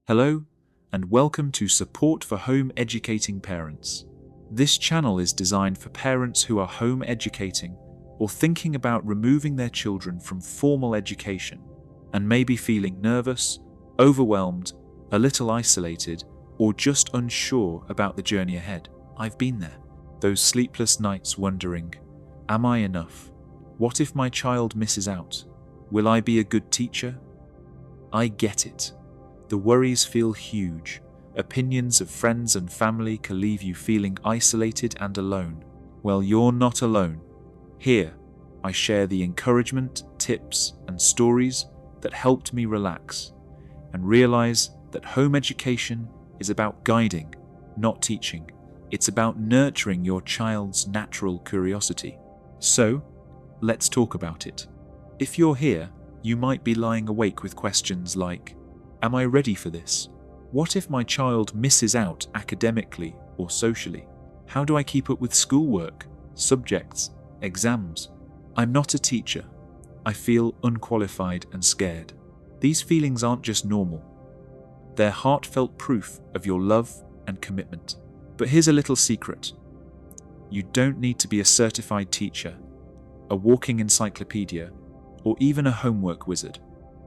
Hello, and welcome to Support for Home Educating Parents. This channel is designed for parents who are home educating or thinking about removing their children from formal education and may be feeling nervous, overwhelmed, a little isolated, or just unsure about the journey ahead. I've been there. Those sleepless nights wondering, am I enough? What if my child misses out? Will I be a good teacher? I get it. The worries feel huge. Opinions of friends and family can leave you feeling isolated and alone. Well, you're not alone. Here, I share the encouragement, tips, and stories that helped me relax and realize that home education is about guiding, not teaching. It's about nurturing your child's natural curiosity. So, let's talk about it. If you're here, you might be lying awake with questions like, am I ready for this? What if my child misses out academically or socially? How do I keep up with schoolwork, subjects, exams? I'm not a teacher. I feel unqualified and scared. These feelings aren't just normal. They're heartfelt proof of your love and commitment. But here's a little secret. You don't need to be a certified teacher, a walking encyclopedia, or even a homework wizard.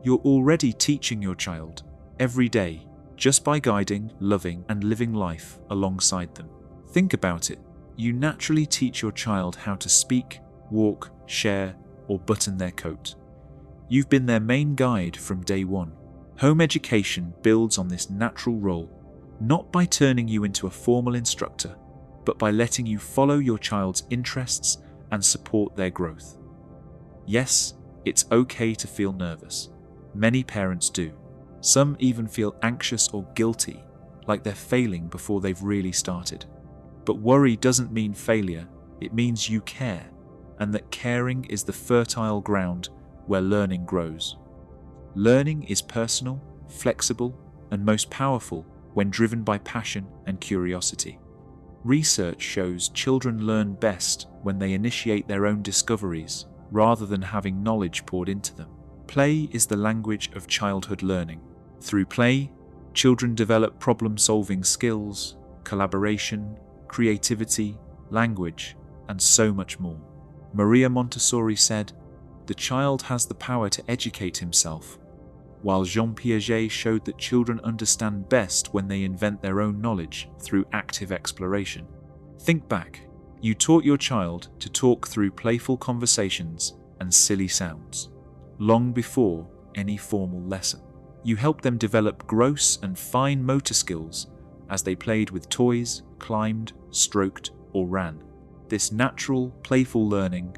You're already teaching your child every day just by guiding, loving, and living life alongside them. Think about it. You naturally teach your child how to speak, walk, share, or button their coat. You've been their main guide from day one. Home education builds on this natural role, not by turning you into a formal instructor, but by letting you follow your child's interests and support their growth. Yes, it's okay to feel nervous. Many parents do. Some even feel anxious or guilty, like they're failing before they've really started. But worry doesn't mean failure, it means you care, and that caring is the fertile ground where learning grows. Learning is personal, flexible, and most powerful when driven by passion and curiosity. Research shows children learn best when they initiate their own discoveries, rather than having knowledge poured into them. Play is the language of childhood learning. Through play, children develop problem-solving skills, collaboration, creativity, language, and so much more. Maria Montessori said, "The child has the power to educate himself," while Jean Piaget showed that children understand best when they invent their own knowledge through active exploration. Think back. You taught your child to talk through playful conversations and silly sounds, long before any formal lesson. You helped them develop gross and fine motor skills as they played with toys, climbed, stroked, or ran. This natural, playful learning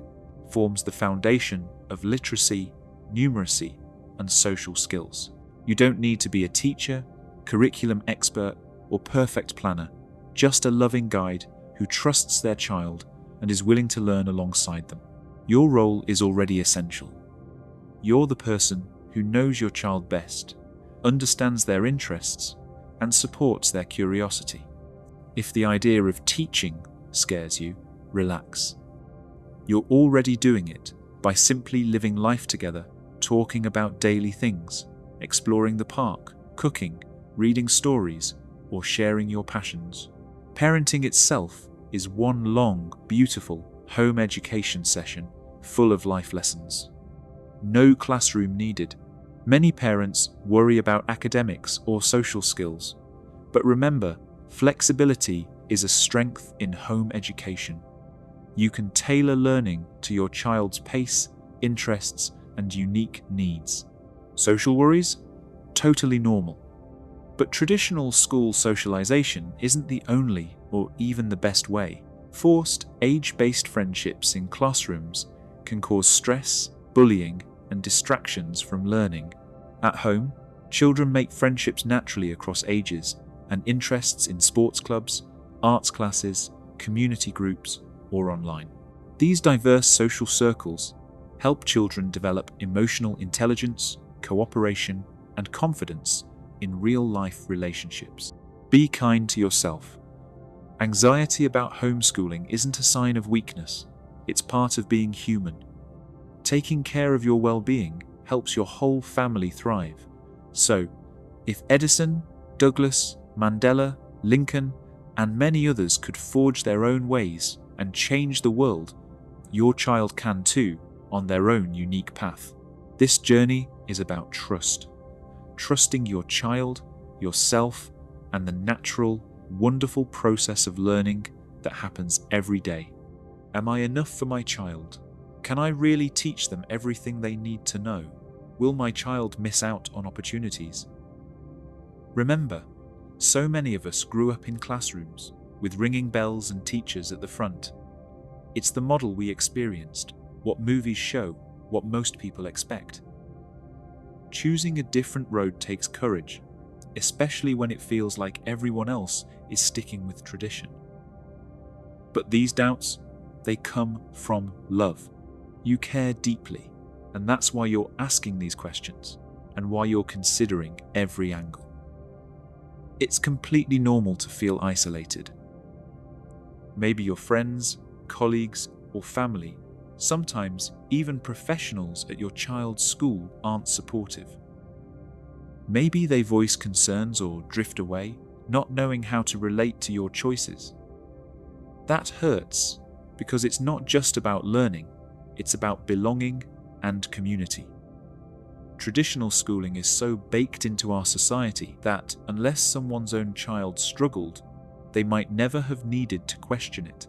forms the foundation of literacy, numeracy, and social skills. You don't need to be a teacher, curriculum expert, or perfect planner, just a loving guide who trusts their child and is willing to learn alongside them. Your role is already essential. You're the person who knows your child best, understands their interests, and supports their curiosity. If the idea of teaching scares you, relax. You're already doing it by simply living life together, talking about daily things, exploring the park, cooking, reading stories, or sharing your passions. Parenting itself is one long, beautiful home education session full of life lessons. No classroom needed. Many parents worry about academics or social skills, but remember, flexibility is a strength in home education. You can tailor learning to your child's pace, interests, and unique needs. Social worries? Totally normal. But traditional school socialization isn't the only or even the best way. Forced, age-based friendships in classrooms can cause stress, bullying, and distractions from learning. At home, children make friendships naturally across ages and interests in sports clubs, arts classes, community groups, or online. These diverse social circles help children develop emotional intelligence, cooperation, and confidence in real-life relationships. Be kind to yourself. Anxiety about homeschooling isn't a sign of weakness, it's part of being human. Taking care of your well-being helps your whole family thrive. So, If Edison, Douglas, Mandela, Lincoln, and many others could forge their own ways and change the world, your child can too, on their own unique path. This journey is about trust. Trusting your child, yourself, and the natural, wonderful process of learning that happens every day. Am I enough for my child? Can I really teach them everything they need to know? Will my child miss out on opportunities? Remember, so many of us grew up in classrooms with ringing bells and teachers at the front. It's the model we experienced, what movies show, what most people expect. Choosing a different road takes courage, especially when it feels like everyone else is sticking with tradition. But these doubts, they come from love. You care deeply, and that's why you're asking these questions and why you're considering every angle. It's completely normal to feel isolated. Maybe your friends, colleagues, or family, sometimes even professionals at your child's school, aren't supportive. Maybe they voice concerns or drift away, not knowing how to relate to your choices. That hurts, because it's not just about learning, it's about belonging and community. Traditional schooling is so baked into our society that, unless someone's own child struggled, they might never have needed to question it.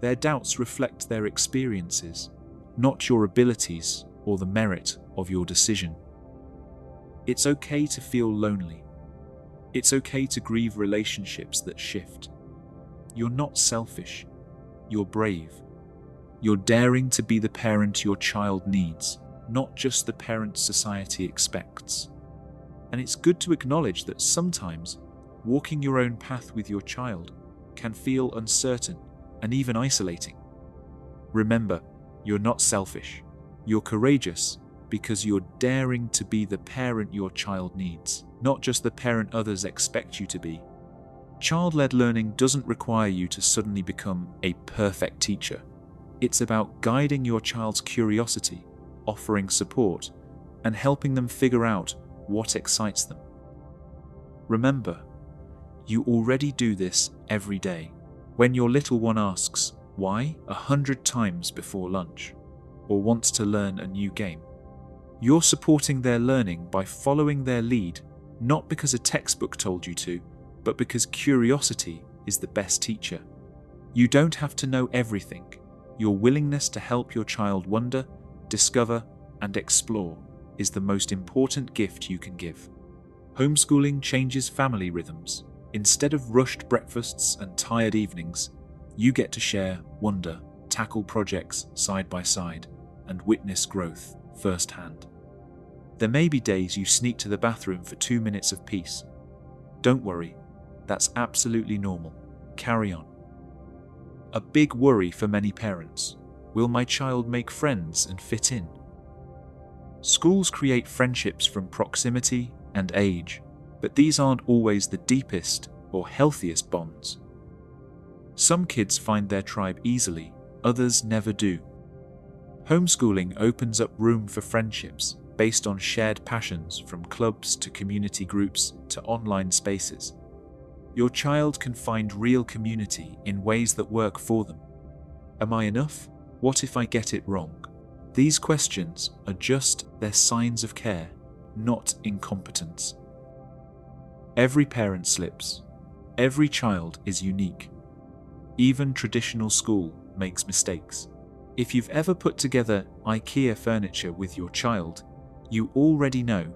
Their doubts reflect their experiences, not your abilities or the merit of your decision. It's okay to feel lonely. It's okay to grieve relationships that shift. You're not selfish. You're brave. You're daring to be the parent your child needs, not just the parent society expects. And it's good to acknowledge that sometimes walking your own path with your child can feel uncertain and even isolating. Remember, you're not selfish. You're courageous because you're daring to be the parent your child needs, not just the parent others expect you to be. Child-led learning doesn't require you to suddenly become a perfect teacher. It's about guiding your child's curiosity, offering support, and helping them figure out what excites them. Remember, you already do this every day. When your little one asks, why, 100 times before lunch, or wants to learn a new game, you're supporting their learning by following their lead, not because a textbook told you to, but because curiosity is the best teacher. You don't have to know everything. Your willingness to help your child wonder, discover, and explore is the most important gift you can give. Homeschooling changes family rhythms. Instead of rushed breakfasts and tired evenings, you get to share wonder, tackle projects side by side, and witness growth firsthand. There may be days you sneak to the bathroom for 2 minutes of peace. Don't worry, that's absolutely normal. Carry on. A big worry for many parents: will my child make friends and fit in? Schools create friendships from proximity and age, but these aren't always the deepest or healthiest bonds. Some kids find their tribe easily, others never do. Homeschooling opens up room for friendships based on shared passions, from clubs to community groups to online spaces. Your child can find real community in ways that work for them. Am I enough? What if I get it wrong? These questions are just their signs of care, not incompetence. Every parent slips. Every child is unique. Even traditional school makes mistakes. If you've ever put together IKEA furniture with your child, you already know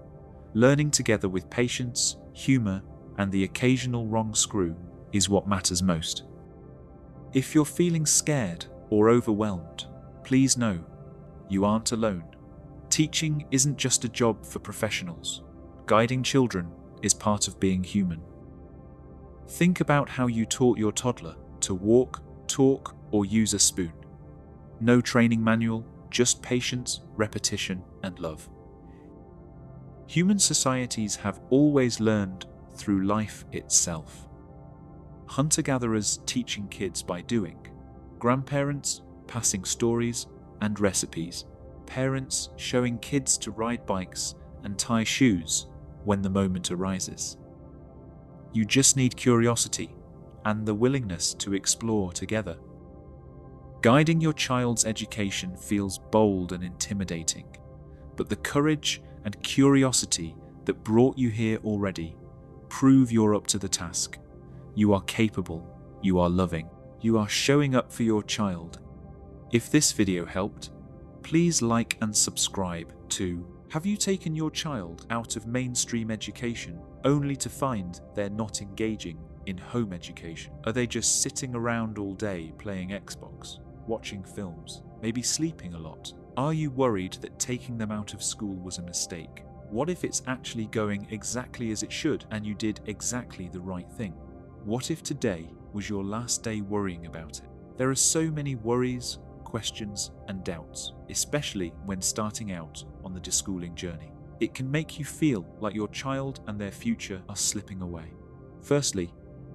learning together with patience, humor, and the occasional wrong screw is what matters most. If you're feeling scared or overwhelmed, please know you aren't alone. Teaching isn't just a job for professionals. Guiding children is part of being human. Think about how you taught your toddler to walk, talk, or use a spoon. No training manual, just patience, repetition, and love. Human societies have always learned through life itself. Hunter-gatherers teaching kids by doing. Grandparents passing stories and recipes. Parents showing kids to ride bikes and tie shoes. when the moment arises. You just need curiosity and the willingness to explore together. Guiding your child's education feels bold and intimidating, but the courage and curiosity that brought you here already prove you're up to the task. You are capable, you are loving, you are showing up for your child. If this video helped, please like and subscribe too. Have you taken your child out of mainstream education only to find they're not engaging in home education? Are they just sitting around all day playing Xbox, watching films, maybe sleeping a lot? Are you worried that taking them out of school was a mistake? What if it's actually going exactly as it should and you did exactly the right thing? What if today was your last day worrying about it? There are so many worries, questions, and doubts, especially when starting out on the deschooling journey. It can make you feel like your child and their future are slipping away. Firstly,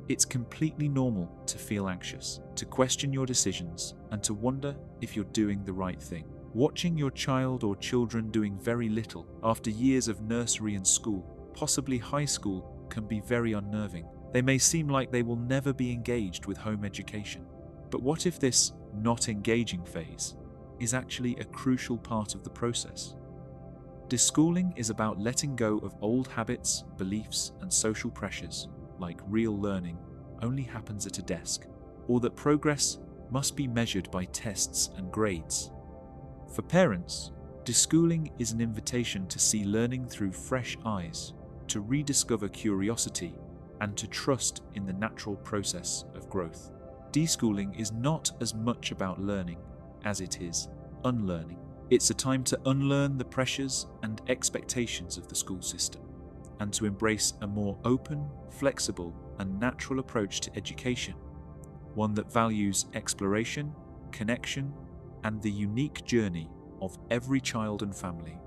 it's completely normal to feel anxious, to question your decisions, and to wonder if you're doing the right thing. Watching your child or children doing very little after years of nursery and school, possibly high school, can be very unnerving. They may seem like they will never be engaged with home education. But what if this not engaging phase is actually a crucial part of the process? Deschooling is about letting go of old habits, beliefs, and social pressures, like real learning only happens at a desk, or that progress must be measured by tests and grades. For parents, deschooling is an invitation to see learning through fresh eyes, to rediscover curiosity, and to trust in the natural process of growth. Deschooling is not as much about learning as it is unlearning. It's a time to unlearn the pressures and expectations of the school system and to embrace a more open, flexible, and natural approach to education, one that values exploration, connection, and the unique journey of every child and family.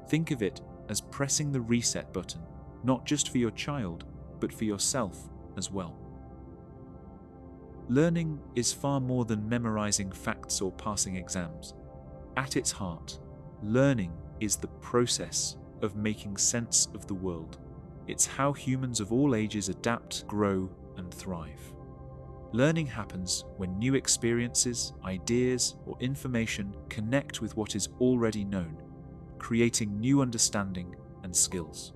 Think of it as pressing the reset button, not just for your child, but for yourself as well. Learning is far more than memorizing facts or passing exams. At its heart, learning is the process of making sense of the world. It's how humans of all ages adapt, grow, and thrive. Learning happens when new experiences, ideas, or information connect with what is already known, creating new understanding and skills.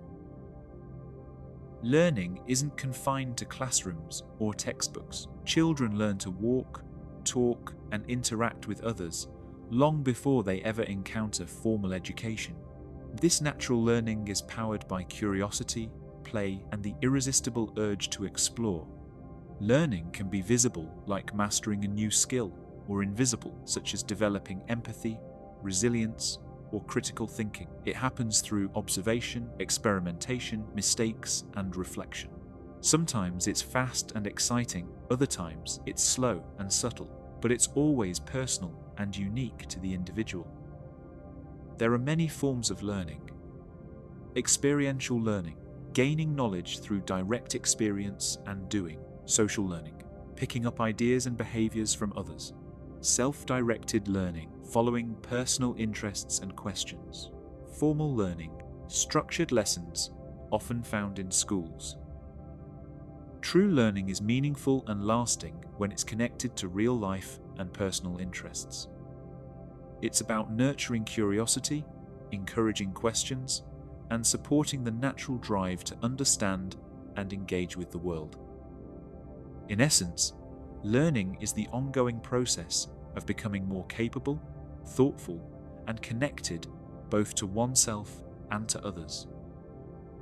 Learning isn't confined to classrooms or textbooks. Children learn to walk, talk, and interact with others long before they ever encounter formal education. This natural learning is powered by curiosity, play, and the irresistible urge to explore. Learning can be visible, like mastering a new skill, or invisible, such as developing empathy, resilience, or critical thinking. It happens through observation, experimentation, mistakes, and reflection. Sometimes it's fast and exciting, other times it's slow and subtle, but it's always personal and unique to the individual. There are many forms of learning. Experiential learning, gaining knowledge through direct experience and doing. Social learning, picking up ideas and behaviors from others. Self-directed learning, following personal interests and questions. Formal learning, structured lessons, often found in schools. True learning is meaningful and lasting when it's connected to real life and personal interests. It's about nurturing curiosity, encouraging questions, and supporting the natural drive to understand and engage with the world. In essence, learning is the ongoing process of becoming more capable, thoughtful, and connected both to oneself and to others.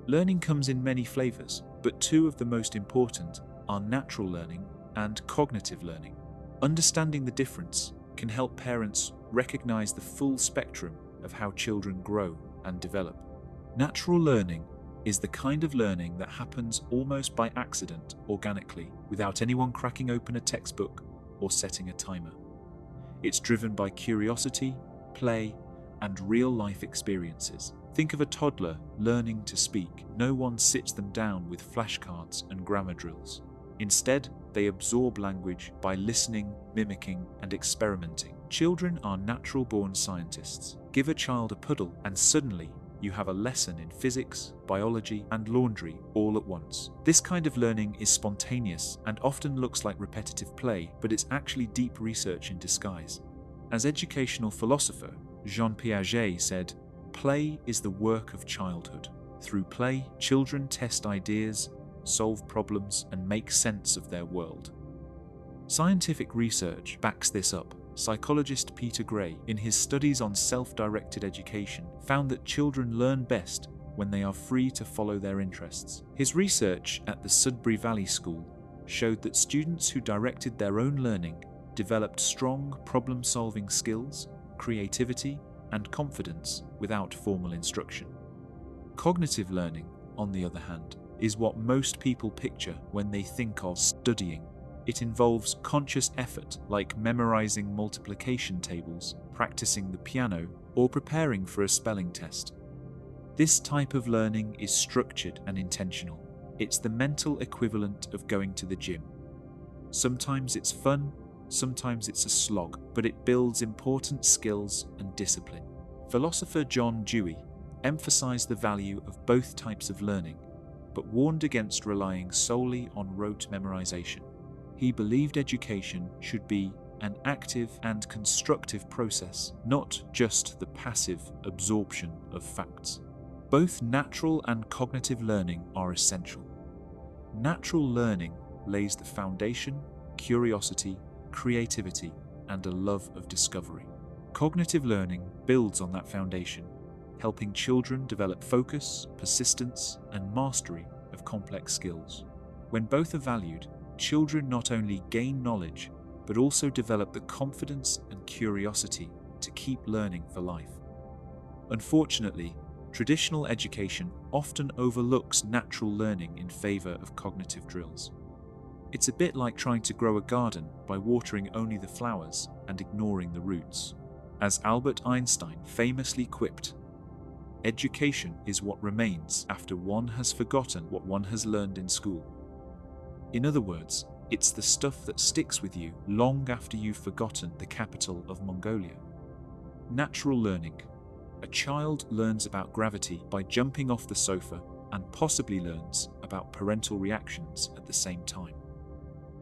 Learning comes in many flavors, but two of the most important are natural learning and cognitive learning. Understanding the difference can help parents recognize the full spectrum of how children grow and develop. Natural learning is the kind of learning that happens almost by accident, organically, without anyone cracking open a textbook or setting a timer. It's driven by curiosity, play, and real-life experiences. Think of a toddler learning to speak. No one sits them down with flashcards and grammar drills. Instead, they absorb language by listening, mimicking, and experimenting. Children are natural-born scientists. Give a child a puddle, and suddenly you have a lesson in physics, biology, and laundry all at once. This kind of learning is spontaneous and often looks like repetitive play, but it's actually deep research in disguise. As educational philosopher Jean Piaget said, "Play is the work of childhood. Through play, children test ideas, solve problems, and make sense of their world." Scientific research backs this up. Psychologist Peter Gray, in his studies on self-directed education, found that children learn best when they are free to follow their interests. His research at the Sudbury Valley School showed that students who directed their own learning developed strong problem-solving skills, creativity, and confidence without formal instruction. Cognitive learning, on the other hand, is what most people picture when they think of studying. It involves conscious effort like memorizing multiplication tables, practicing the piano, or preparing for a spelling test. This type of learning is structured and intentional. It's the mental equivalent of going to the gym. Sometimes it's fun, sometimes it's a slog, but it builds important skills and discipline. Philosopher John Dewey emphasized the value of both types of learning, but warned against relying solely on rote memorization. He believed education should be an active and constructive process, not just the passive absorption of facts. Both natural and cognitive learning are essential. Natural learning lays the foundation, curiosity, creativity, and a love of discovery. Cognitive learning builds on that foundation, helping children develop focus, persistence, and mastery of complex skills. When both are valued, children not only gain knowledge, but also develop the confidence and curiosity to keep learning for life. Unfortunately, traditional education often overlooks natural learning in favor of cognitive drills. It's a bit like trying to grow a garden by watering only the flowers and ignoring the roots. As Albert Einstein famously quipped, "Education is what remains after one has forgotten what one has learned in school." In other words, it's the stuff that sticks with you long after you've forgotten the capital of Mongolia. Natural learning. A child learns about gravity by jumping off the sofa and possibly learns about parental reactions at the same time.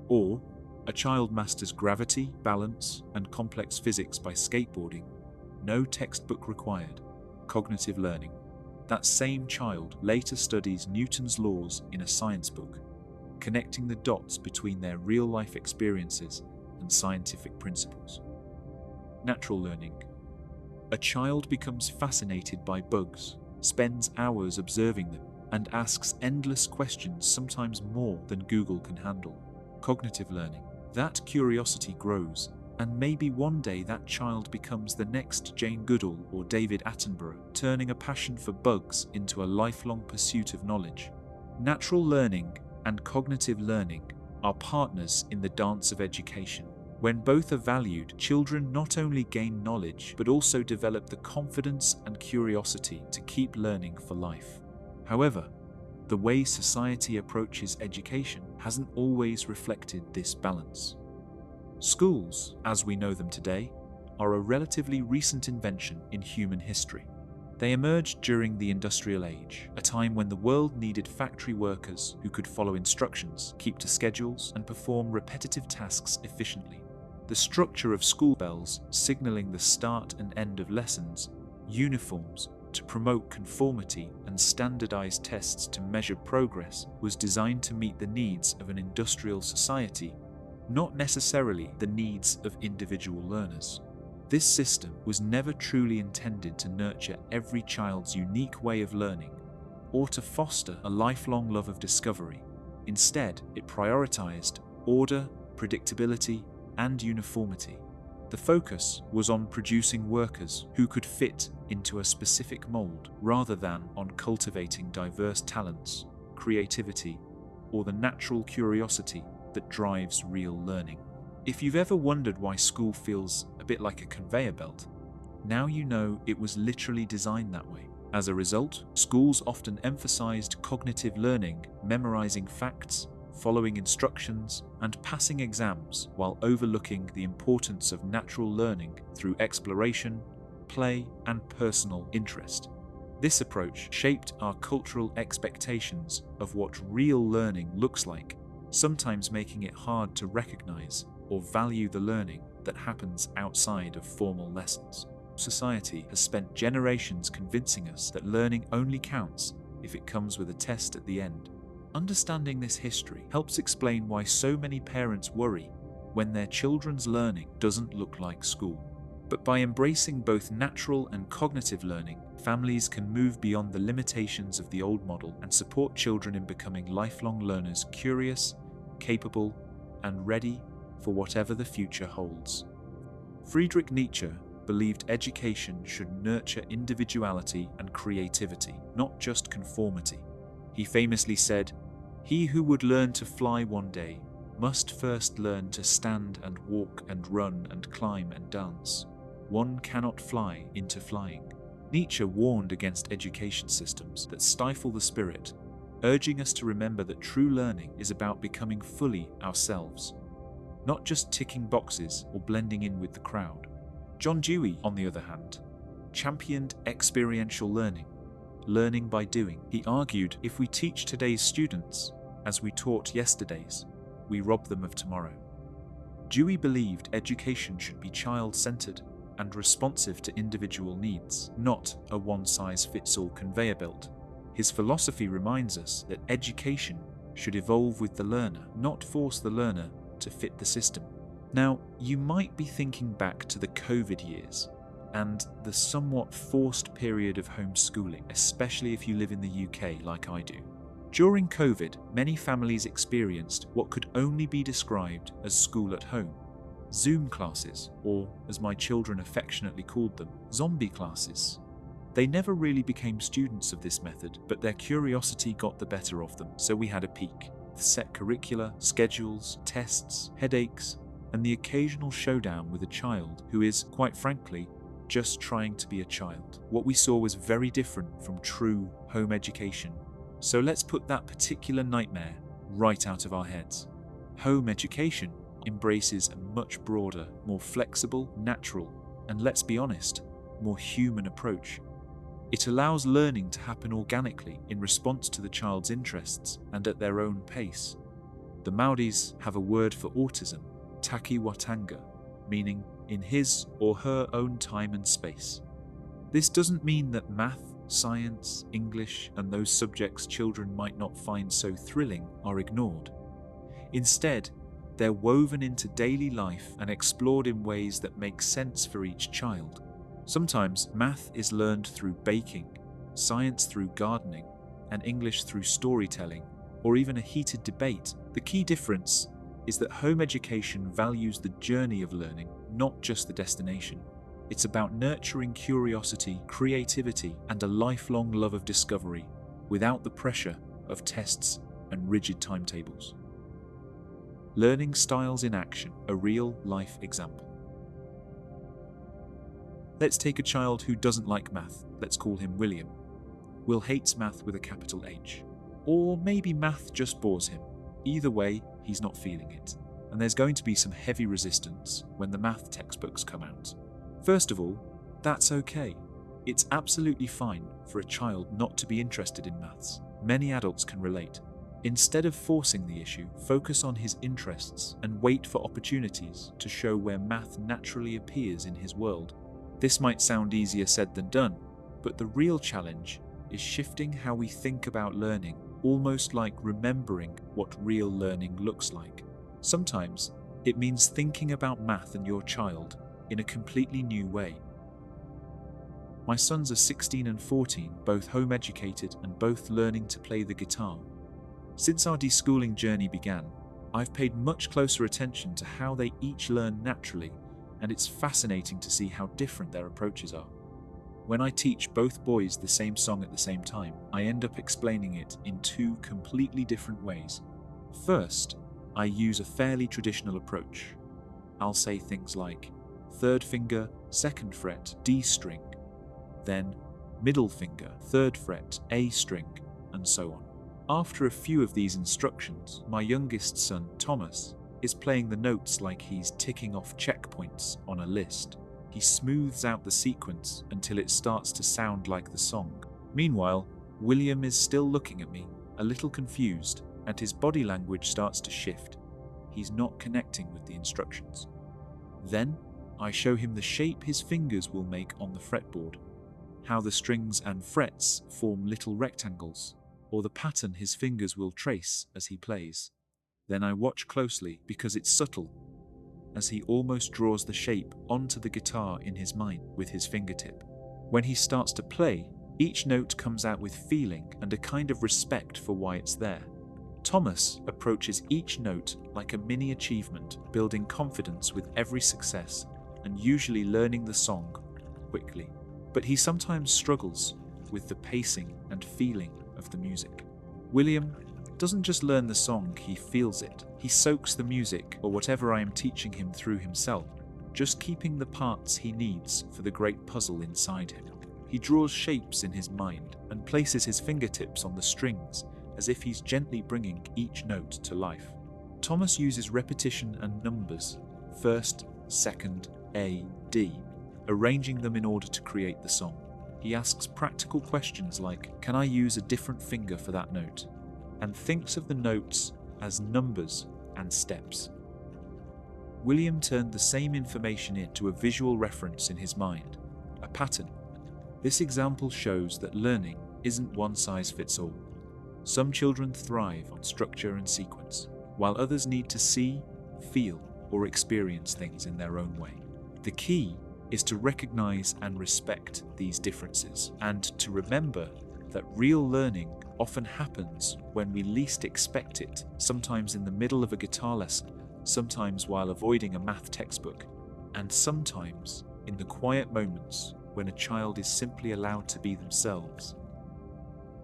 Or, a child masters gravity, balance, and complex physics by skateboarding. No textbook required. Cognitive learning. That same child later studies Newton's laws in a science book, connecting the dots between their real-life experiences and scientific principles. Natural learning. A child becomes fascinated by bugs, spends hours observing them, and asks endless questions, sometimes more than Google can handle. Cognitive learning. That curiosity grows, and maybe one day that child becomes the next Jane Goodall or David Attenborough, turning a passion for bugs into a lifelong pursuit of knowledge. Natural learning and cognitive learning are partners in the dance of education. When both are valued, children not only gain knowledge, but also develop the confidence and curiosity to keep learning for life. However, the way society approaches education hasn't always reflected this balance. Schools, as we know them today, are a relatively recent invention in human history. They emerged during the Industrial Age, a time when the world needed factory workers who could follow instructions, keep to schedules, and perform repetitive tasks efficiently. The structure of school bells signaling the start and end of lessons, uniforms to promote conformity, and standardized tests to measure progress was designed to meet the needs of an industrial society, not necessarily the needs of individual learners. This system was never truly intended to nurture every child's unique way of learning or to foster a lifelong love of discovery. Instead, it prioritized order, predictability, and uniformity. The focus was on producing workers who could fit into a specific mold rather than on cultivating diverse talents, creativity, or the natural curiosity that drives real learning. If you've ever wondered why school feels a bit like a conveyor belt, now you know it was literally designed that way. As a result, schools often emphasized cognitive learning, memorizing facts, following instructions, and passing exams while overlooking the importance of natural learning through exploration, play, and personal interest. This approach shaped our cultural expectations of what real learning looks like, sometimes making it hard to recognize or value the learning that happens outside of formal lessons. Society has spent generations convincing us that learning only counts if it comes with a test at the end. Understanding this history helps explain why so many parents worry when their children's learning doesn't look like school. But by embracing both natural and cognitive learning, families can move beyond the limitations of the old model and support children in becoming lifelong learners, curious, capable, and ready for whatever the future holds. Friedrich Nietzsche believed education should nurture individuality and creativity, not just conformity. He famously said, "He who would learn to fly one day must first learn to stand and walk and run and climb and dance. One cannot fly into flying." Nietzsche warned against education systems that stifle the spirit, urging us to remember that true learning is about becoming fully ourselves, not just ticking boxes or blending in with the crowd. John Dewey, on the other hand, championed experiential learning, learning by doing. He argued, if we teach today's students as we taught yesterday's, we rob them of tomorrow. Dewey believed education should be child-centered and responsive to individual needs, not a one-size-fits-all conveyor belt. His philosophy reminds us that education should evolve with the learner, not force the learner to fit the system. Now, you might be thinking back to the COVID years and the somewhat forced period of homeschooling, especially if you live in the UK like I do. During COVID, many families experienced what could only be described as school at home. Zoom classes, or as my children affectionately called them, zombie classes. They never really became students of this method, but their curiosity got the better of them, so we had a peak. Set curricula, schedules, tests, headaches, and the occasional showdown with a child who is, quite frankly, just trying to be a child. What we saw was very different from true home education. So let's put that particular nightmare right out of our heads. Home education embraces a much broader, more flexible, natural, and let's be honest, more human approach. It allows learning to happen organically in response to the child's interests and at their own pace. The Maoris have a word for autism, taki watanga, meaning in his or her own time and space. This doesn't mean that math, science, English, and those subjects children might not find so thrilling are ignored. Instead, they're woven into daily life and explored in ways that make sense for each child. Sometimes math is learned through baking, science through gardening, and English through storytelling, or even a heated debate. The key difference is that home education values the journey of learning, not just the destination. It's about nurturing curiosity, creativity, and a lifelong love of discovery, without the pressure of tests and rigid timetables. Learning styles in action, a real-life example. Let's take a child who doesn't like math. Let's call him William. Will hates math with a capital H. Or maybe math just bores him. Either way, he's not feeling it. And there's going to be some heavy resistance when the math textbooks come out. First of all, that's okay. It's absolutely fine for a child not to be interested in maths. Many adults can relate. Instead of forcing the issue, focus on his interests and wait for opportunities to show where math naturally appears in his world. This might sound easier said than done, but the real challenge is shifting how we think about learning, almost like remembering what real learning looks like. Sometimes it means thinking about math and your child in a completely new way. My sons are 16 and 14, both home educated and both learning to play the guitar. Since our deschooling journey began, I've paid much closer attention to how they each learn naturally, and it's fascinating to see how different their approaches are. When I teach both boys the same song at the same time, I end up explaining it in two completely different ways. First, I use a fairly traditional approach. I'll say things like, third finger, second fret, D string, then middle finger, third fret, A string, and so on. After a few of these instructions, my youngest son, Thomas, is playing the notes like he's ticking off checkpoints on a list. He smooths out the sequence until it starts to sound like the song. Meanwhile, William is still looking at me, a little confused, and his body language starts to shift. He's not connecting with the instructions. Then, I show him the shape his fingers will make on the fretboard, how the strings and frets form little rectangles, or the pattern his fingers will trace as he plays. Then I watch closely because it's subtle, as he almost draws the shape onto the guitar in his mind with his fingertip. When he starts to play, each note comes out with feeling and a kind of respect for why it's there. Thomas approaches each note like a mini achievement, building confidence with every success and usually learning the song quickly. But he sometimes struggles with the pacing and feeling of the music. William doesn't just learn the song, he feels it. He soaks the music or whatever I am teaching him through himself, just keeping the parts he needs for the great puzzle inside him. He draws shapes in his mind and places his fingertips on the strings as if he's gently bringing each note to life. Thomas uses repetition and numbers, first, second, A, D, arranging them in order to create the song. He asks practical questions like, can I use a different finger for that note? And thinks of the notes as numbers and steps. William turned the same information into a visual reference in his mind, a pattern. This example shows that learning isn't one size fits all. Some children thrive on structure and sequence, while others need to see, feel, or experience things in their own way. The key is to recognize and respect these differences, and to remember that real learning often happens when we least expect it, sometimes in the middle of a guitar lesson, sometimes while avoiding a math textbook, and sometimes in the quiet moments when a child is simply allowed to be themselves.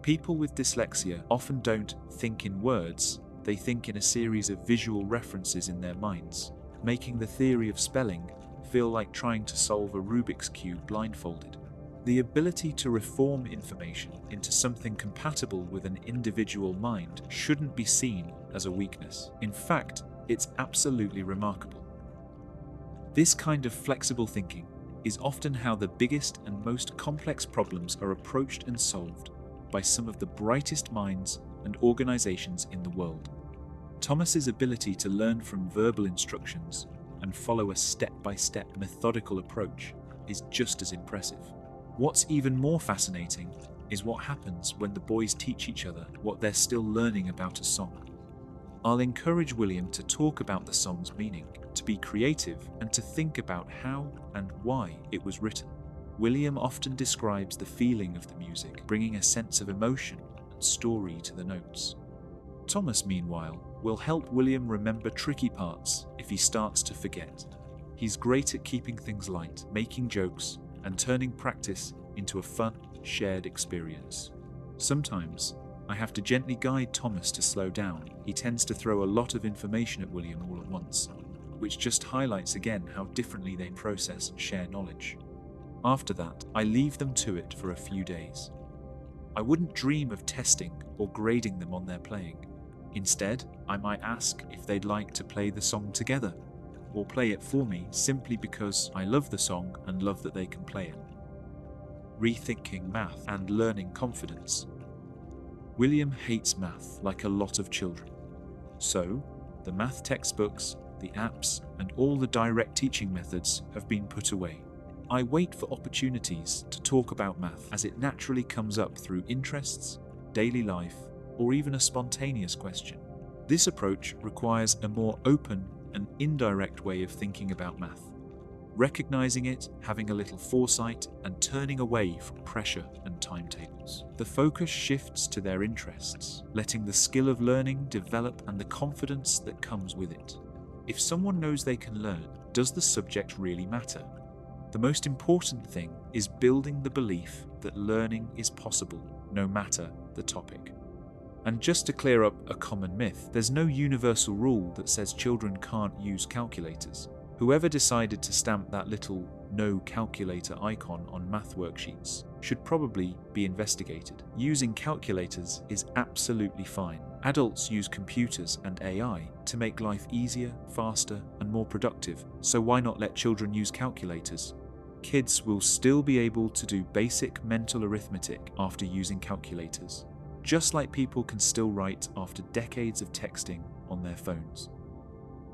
People with dyslexia often don't think in words, they think in a series of visual references in their minds, making the theory of spelling feel like trying to solve a Rubik's Cube blindfolded. The ability to reform information into something compatible with an individual mind shouldn't be seen as a weakness. In fact, it's absolutely remarkable. This kind of flexible thinking is often how the biggest and most complex problems are approached and solved by some of the brightest minds and organizations in the world. Thomas's ability to learn from verbal instructions and follow a step-by-step methodical approach is just as impressive. What's even more fascinating is what happens when the boys teach each other what they're still learning about a song. I'll encourage William to talk about the song's meaning, to be creative, and to think about how and why it was written. William often describes the feeling of the music, bringing a sense of emotion and story to the notes. Thomas, meanwhile, will help William remember tricky parts if he starts to forget. He's great at keeping things light, making jokes, and turning practice into a fun, shared experience. Sometimes, I have to gently guide Thomas to slow down. He tends to throw a lot of information at William all at once, which just highlights again how differently they process and share knowledge. After that, I leave them to it for a few days. I wouldn't dream of testing or grading them on their playing. Instead, I might ask if they'd like to play the song together, or play it for me simply because I love the song and love that they can play it. Rethinking math and learning confidence. William hates math like a lot of children. So, the math textbooks, the apps, and all the direct teaching methods have been put away. I wait for opportunities to talk about math as it naturally comes up through interests, daily life, or even a spontaneous question. This approach requires a more open and indirect way of thinking about math, recognizing it, having a little foresight, and turning away from pressure and timetables. The focus shifts to their interests, letting the skill of learning develop and the confidence that comes with it. If someone knows they can learn, does the subject really matter? The most important thing is building the belief that learning is possible, no matter the topic. And just to clear up a common myth, there's no universal rule that says children can't use calculators. Whoever decided to stamp that little no calculator icon on math worksheets should probably be investigated. Using calculators is absolutely fine. Adults use computers and AI to make life easier, faster, and more productive, so why not let children use calculators? Kids will still be able to do basic mental arithmetic after using calculators, just like people can still write after decades of texting on their phones.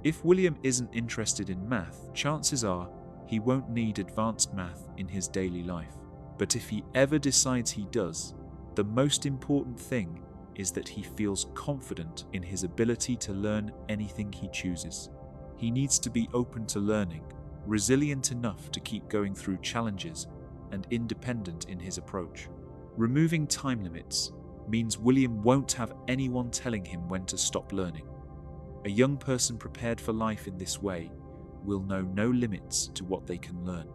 If William isn't interested in math, chances are he won't need advanced math in his daily life. But if he ever decides he does, the most important thing is that he feels confident in his ability to learn anything he chooses. He needs to be open to learning, resilient enough to keep going through challenges, and independent in his approach. Removing time limits means William won't have anyone telling him when to stop learning. A young person prepared for life in this way will know no limits to what they can learn.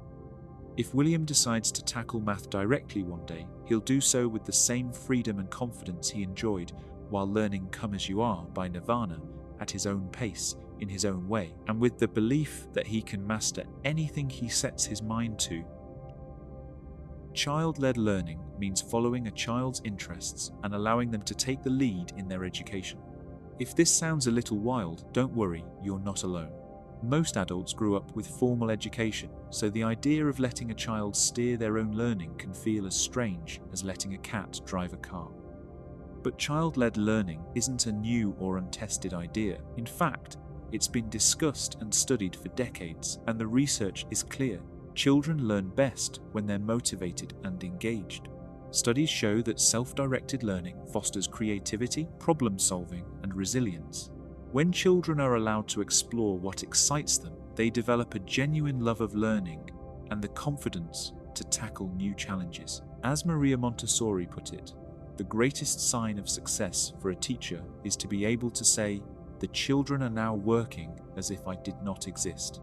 If William decides to tackle math directly one day, he'll do so with the same freedom and confidence he enjoyed while learning Come As You Are by Nirvana at his own pace, in his own way, and with the belief that he can master anything he sets his mind to. Child-led learning means following a child's interests and allowing them to take the lead in their education. If this sounds a little wild, don't worry, you're not alone. Most adults grew up with formal education, so the idea of letting a child steer their own learning can feel as strange as letting a cat drive a car. But child-led learning isn't a new or untested idea. In fact, it's been discussed and studied for decades, and the research is clear. Children learn best when they're motivated and engaged. Studies show that self-directed learning fosters creativity, problem-solving, and resilience. When children are allowed to explore what excites them, they develop a genuine love of learning and the confidence to tackle new challenges. As Maria Montessori put it, the greatest sign of success for a teacher is to be able to say, "The children are now working as if I did not exist."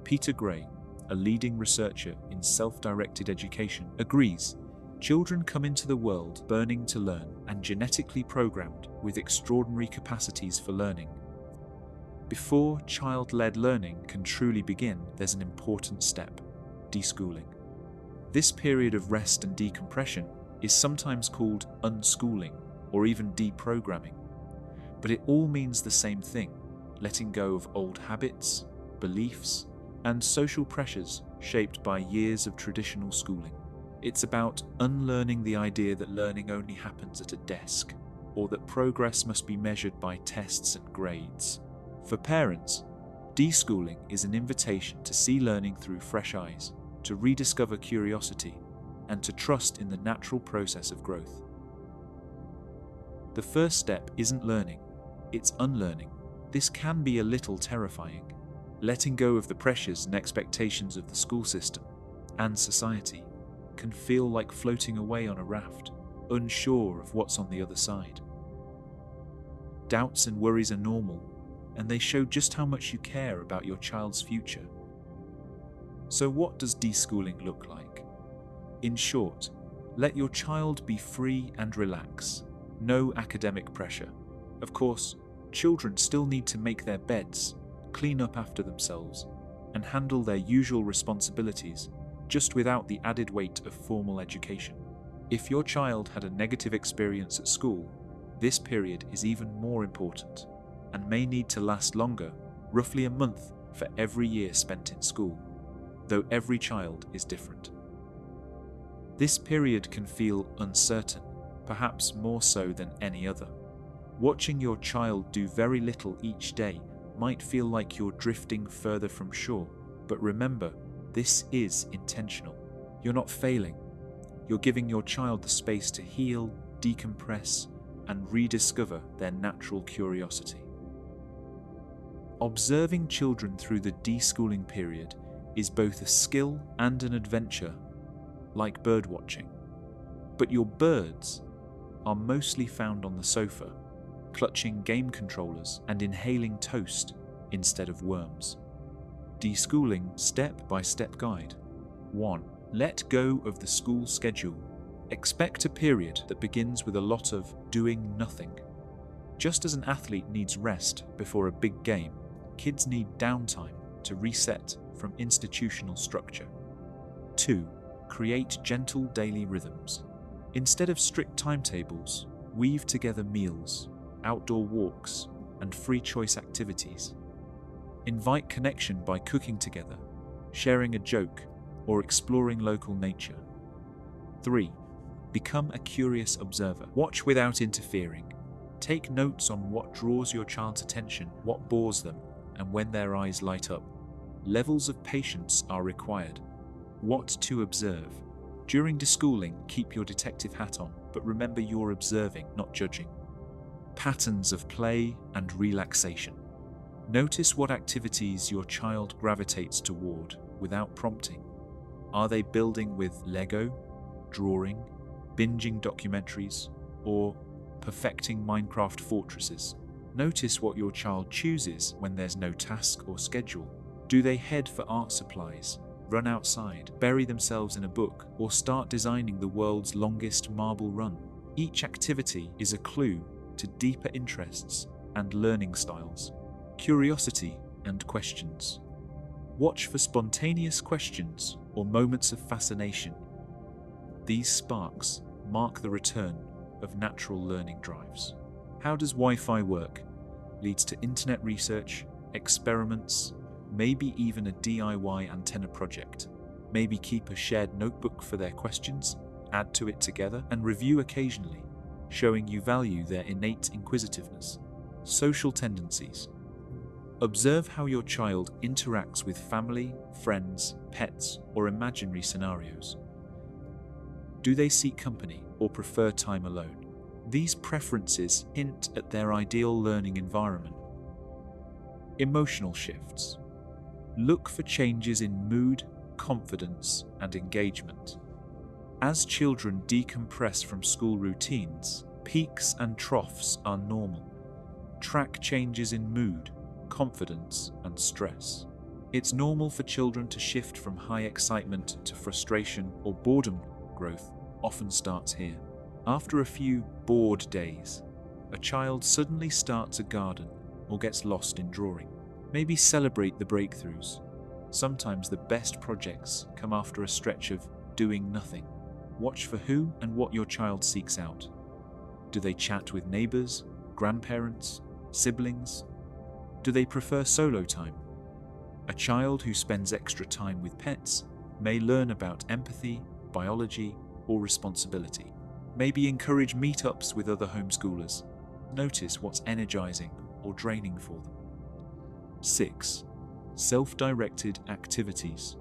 Peter Gray, a leading researcher in self-directed education, agrees. Children come into the world burning to learn and genetically programmed with extraordinary capacities for learning. Before child-led learning can truly begin, there's an important step: deschooling. This period of rest and decompression is sometimes called unschooling or even deprogramming. But it all means the same thing: letting go of old habits, beliefs, and social pressures shaped by years of traditional schooling. It's about unlearning the idea that learning only happens at a desk, or that progress must be measured by tests and grades. For parents, deschooling is an invitation to see learning through fresh eyes, to rediscover curiosity, and to trust in the natural process of growth. The first step isn't learning, it's unlearning. This can be a little terrifying, letting go of the pressures and expectations of the school system and society can feel like floating away on a raft, unsure of what's on the other side. Doubts and worries are normal, and they show just how much you care about your child's future. So what does deschooling look like? In short, let your child be free and relax. No academic pressure. Of course, children still need to make their beds, clean up after themselves, and handle their usual responsibilities, just without the added weight of formal education. If your child had a negative experience at school, this period is even more important and may need to last longer, roughly a month for every year spent in school, though every child is different. This period can feel uncertain, perhaps more so than any other. Watching your child do very little each day might feel like you're drifting further from shore, but remember, this is intentional. You're not failing. You're giving your child the space to heal, decompress, and rediscover their natural curiosity. Observing children through the deschooling period is both a skill and an adventure, like bird watching. But your birds are mostly found on the sofa, clutching game controllers and inhaling toast instead of worms. Deschooling step-by-step guide. 1. Let go of the school schedule. Expect a period that begins with a lot of doing nothing. Just as an athlete needs rest before a big game, kids need downtime to reset from institutional structure. 2. Create gentle daily rhythms. Instead of strict timetables, weave together meals, outdoor walks, and free choice activities. Invite connection by cooking together, sharing a joke, or exploring local nature. 3. Become a curious observer. Watch without interfering. Take notes on what draws your child's attention, what bores them, and when their eyes light up. Levels of patience are required. What to observe. During deschooling, keep your detective hat on, but remember you're observing, not judging. Patterns of play and relaxation. Notice what activities your child gravitates toward without prompting. Are they building with Lego, drawing, binging documentaries, or perfecting Minecraft fortresses? Notice what your child chooses when there's no task or schedule. Do they head for art supplies, run outside, bury themselves in a book, or start designing the world's longest marble run? Each activity is a clue to deeper interests and learning styles. Curiosity and questions. Watch for spontaneous questions or moments of fascination. These sparks mark the return of natural learning drives. How does Wi-Fi work? Leads to internet research, experiments, maybe even a DIY antenna project. Maybe keep a shared notebook for their questions, add to it together, and review occasionally, showing you value their innate inquisitiveness. Social tendencies. Observe how your child interacts with family, friends, pets, or imaginary scenarios. Do they seek company or prefer time alone? These preferences hint at their ideal learning environment. Emotional shifts. Look for changes in mood, confidence, and engagement. As children decompress from school routines, peaks and troughs are normal. Track changes in mood, confidence, and stress. It's normal for children to shift from high excitement to frustration or boredom. Growth often starts here. After a few bored days, a child suddenly starts a garden or gets lost in drawing. Maybe celebrate the breakthroughs. Sometimes the best projects come after a stretch of doing nothing. Watch for who and what your child seeks out. Do they chat with neighbors, grandparents, siblings? Do they prefer solo time? A child who spends extra time with pets may learn about empathy, biology, or responsibility. Maybe encourage meetups with other homeschoolers. Notice what's energizing or draining for them. 6. Self-directed activities.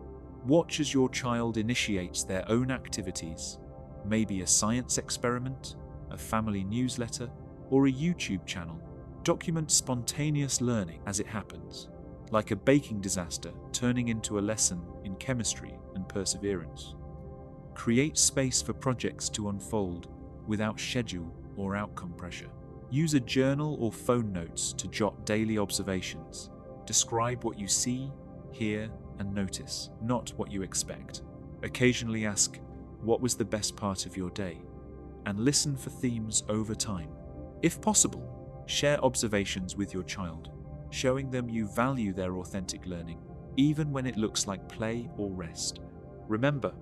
Watch as your child initiates their own activities, maybe a science experiment, a family newsletter, or a YouTube channel. Document spontaneous learning as it happens, like a baking disaster turning into a lesson in chemistry and perseverance. Create space for projects to unfold without schedule or outcome pressure. Use a journal or phone notes to jot daily observations. Describe what you see, hear, and notice, not what you expect. Occasionally ask, what was the best part of your day? And listen for themes over time. If possible, share observations with your child, showing them you value their authentic learning, even when it looks like play or rest. Remember,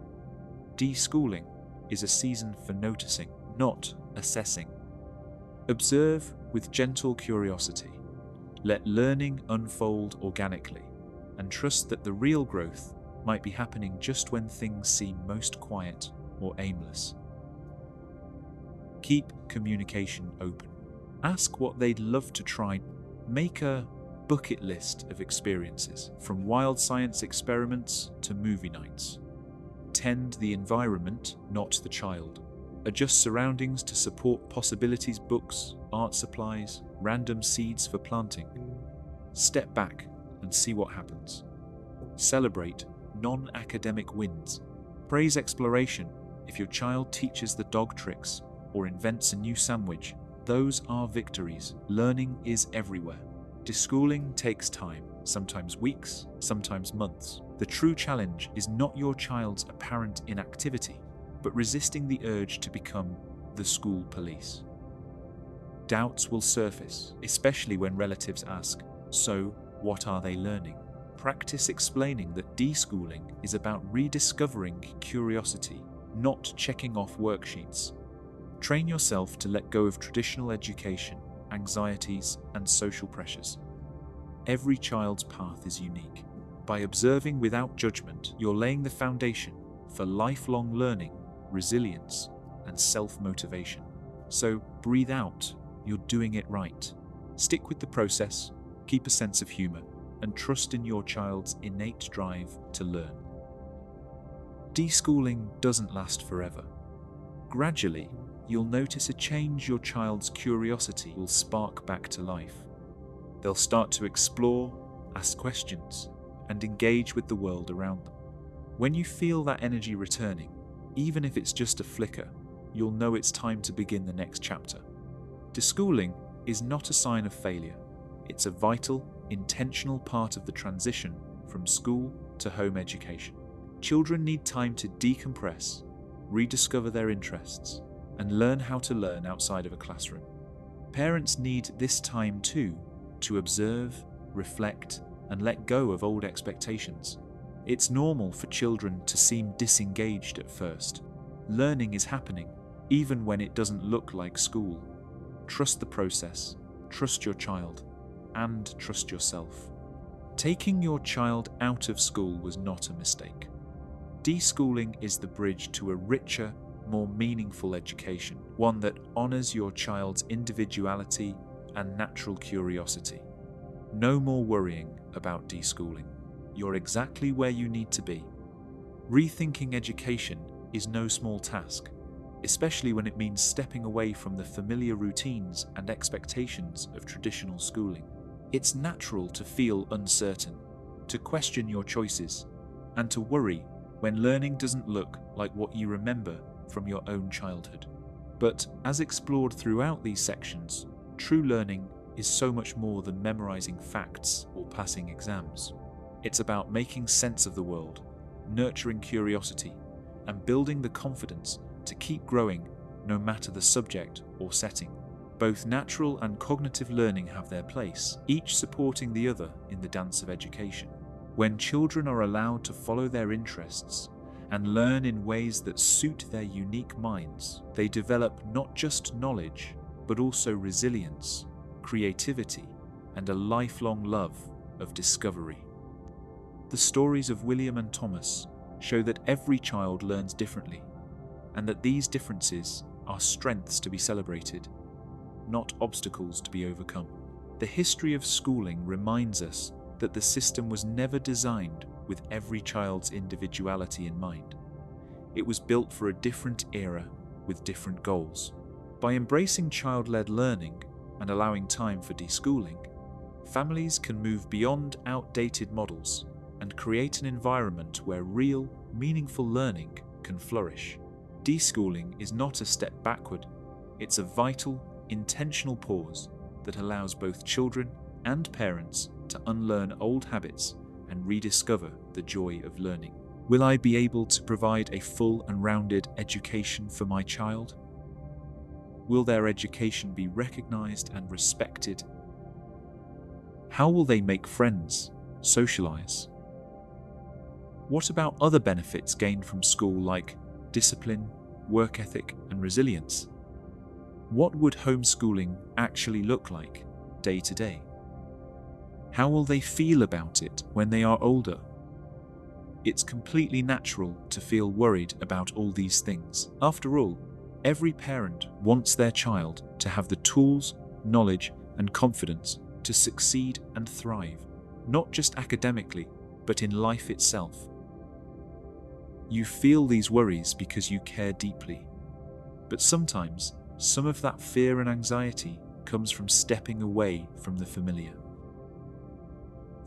deschooling is a season for noticing, not assessing. Observe with gentle curiosity. Let learning unfold organically, and trust that the real growth might be happening just when things seem most quiet or aimless. Keep communication open. Ask what they'd love to try. Make a bucket list of experiences, from wild science experiments to movie nights. Tend the environment, not the child. Adjust surroundings to support possibilities: books, art supplies, random seeds for planting. Step back and see what happens. Celebrate non-academic wins. Praise exploration. If your child teaches the dog tricks or invents a new sandwich, those are victories. Learning is everywhere. Deschooling takes time, sometimes weeks, sometimes months. The true challenge is not your child's apparent inactivity, but resisting the urge to become the school police. Doubts will surface, especially when relatives ask, so what are they learning? Practice explaining that deschooling is about rediscovering curiosity, not checking off worksheets. Train yourself to let go of traditional education, anxieties, and social pressures. Every child's path is unique. By observing without judgment, you're laying the foundation for lifelong learning, resilience, and self-motivation. So breathe out, you're doing it right. Stick with the process, keep a sense of humor, and trust in your child's innate drive to learn. Deschooling doesn't last forever. Gradually, you'll notice a change. Your child's curiosity will spark back to life. They'll start to explore, ask questions, and engage with the world around them. When you feel that energy returning, even if it's just a flicker, you'll know it's time to begin the next chapter. Deschooling is not a sign of failure. It's a vital, intentional part of the transition from school to home education. Children need time to decompress, rediscover their interests, and learn how to learn outside of a classroom. Parents need this time too, to observe, reflect, and let go of old expectations. It's normal for children to seem disengaged at first. Learning is happening, even when it doesn't look like school. Trust the process, trust your child, and trust yourself. Taking your child out of school was not a mistake. Deschooling is the bridge to a richer, more meaningful education, one that honors your child's individuality and natural curiosity. No more worrying about deschooling. You're exactly where you need to be. Rethinking education is no small task, especially when it means stepping away from the familiar routines and expectations of traditional schooling. It's natural to feel uncertain, to question your choices, and to worry when learning doesn't look like what you remember from your own childhood. But as explored throughout these sections, true learning is so much more than memorizing facts or passing exams. It's about making sense of the world, nurturing curiosity, and building the confidence to keep growing no matter the subject or setting. Both natural and cognitive learning have their place, each supporting the other in the dance of education. When children are allowed to follow their interests and learn in ways that suit their unique minds, they develop not just knowledge, but also resilience, creativity, and a lifelong love of discovery. The stories of William and Thomas show that every child learns differently, and that these differences are strengths to be celebrated, not obstacles to be overcome. The history of schooling reminds us that the system was never designed with every child's individuality in mind. It was built for a different era with different goals. By embracing child-led learning and allowing time for deschooling, families can move beyond outdated models and create an environment where real, meaningful learning can flourish. Deschooling is not a step backward, it's a vital, intentional pause that allows both children and parents to unlearn old habits and rediscover the joy of learning. Will I be able to provide a full and rounded education for my child? Will their education be recognized and respected? How will they make friends, socialize? What about other benefits gained from school like discipline, work ethic, and resilience? What would homeschooling actually look like day to day? How will they feel about it when they are older? It's completely natural to feel worried about all these things. After all, every parent wants their child to have the tools, knowledge, and confidence to succeed and thrive, not just academically, but in life itself. You feel these worries because you care deeply, but sometimes some of that fear and anxiety comes from stepping away from the familiar.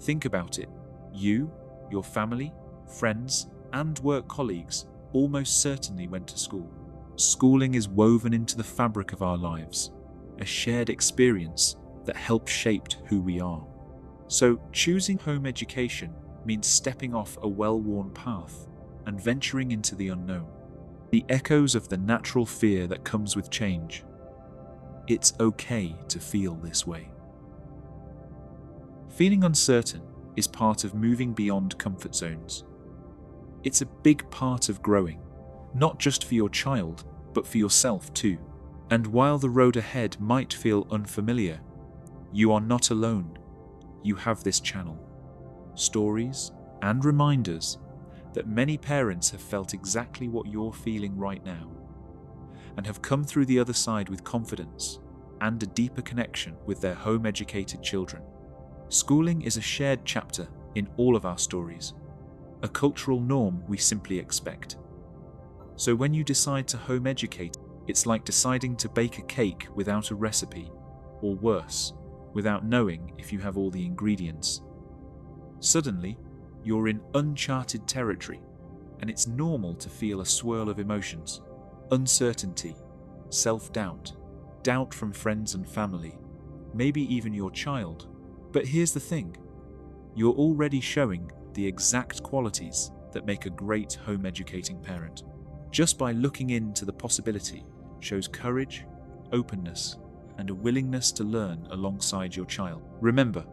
Think about it. You, your family, friends, and work colleagues almost certainly went to school. Schooling is woven into the fabric of our lives, a shared experience that helps shape who we are. So choosing home education means stepping off a well-worn path and venturing into the unknown. The echoes of the natural fear that comes with change. It's okay to feel this way. Feeling uncertain is part of moving beyond comfort zones. It's a big part of growing, not just for your child, but for yourself too. And while the road ahead might feel unfamiliar, you are not alone. You have this channel. Stories, and reminders that many parents have felt exactly what you're feeling right now and have come through the other side with confidence and a deeper connection with their home-educated children. Schooling is a shared chapter in all of our stories, a cultural norm we simply expect. So when you decide to home-educate, it's like deciding to bake a cake without a recipe, or worse, without knowing if you have all the ingredients. Suddenly, you're in uncharted territory, and it's normal to feel a swirl of emotions: uncertainty, self-doubt, doubt from friends and family, maybe even your child. But here's the thing: you're already showing the exact qualities that make a great home-educating parent. Just by looking into the possibility shows courage, openness, and a willingness to learn alongside your child. Remember,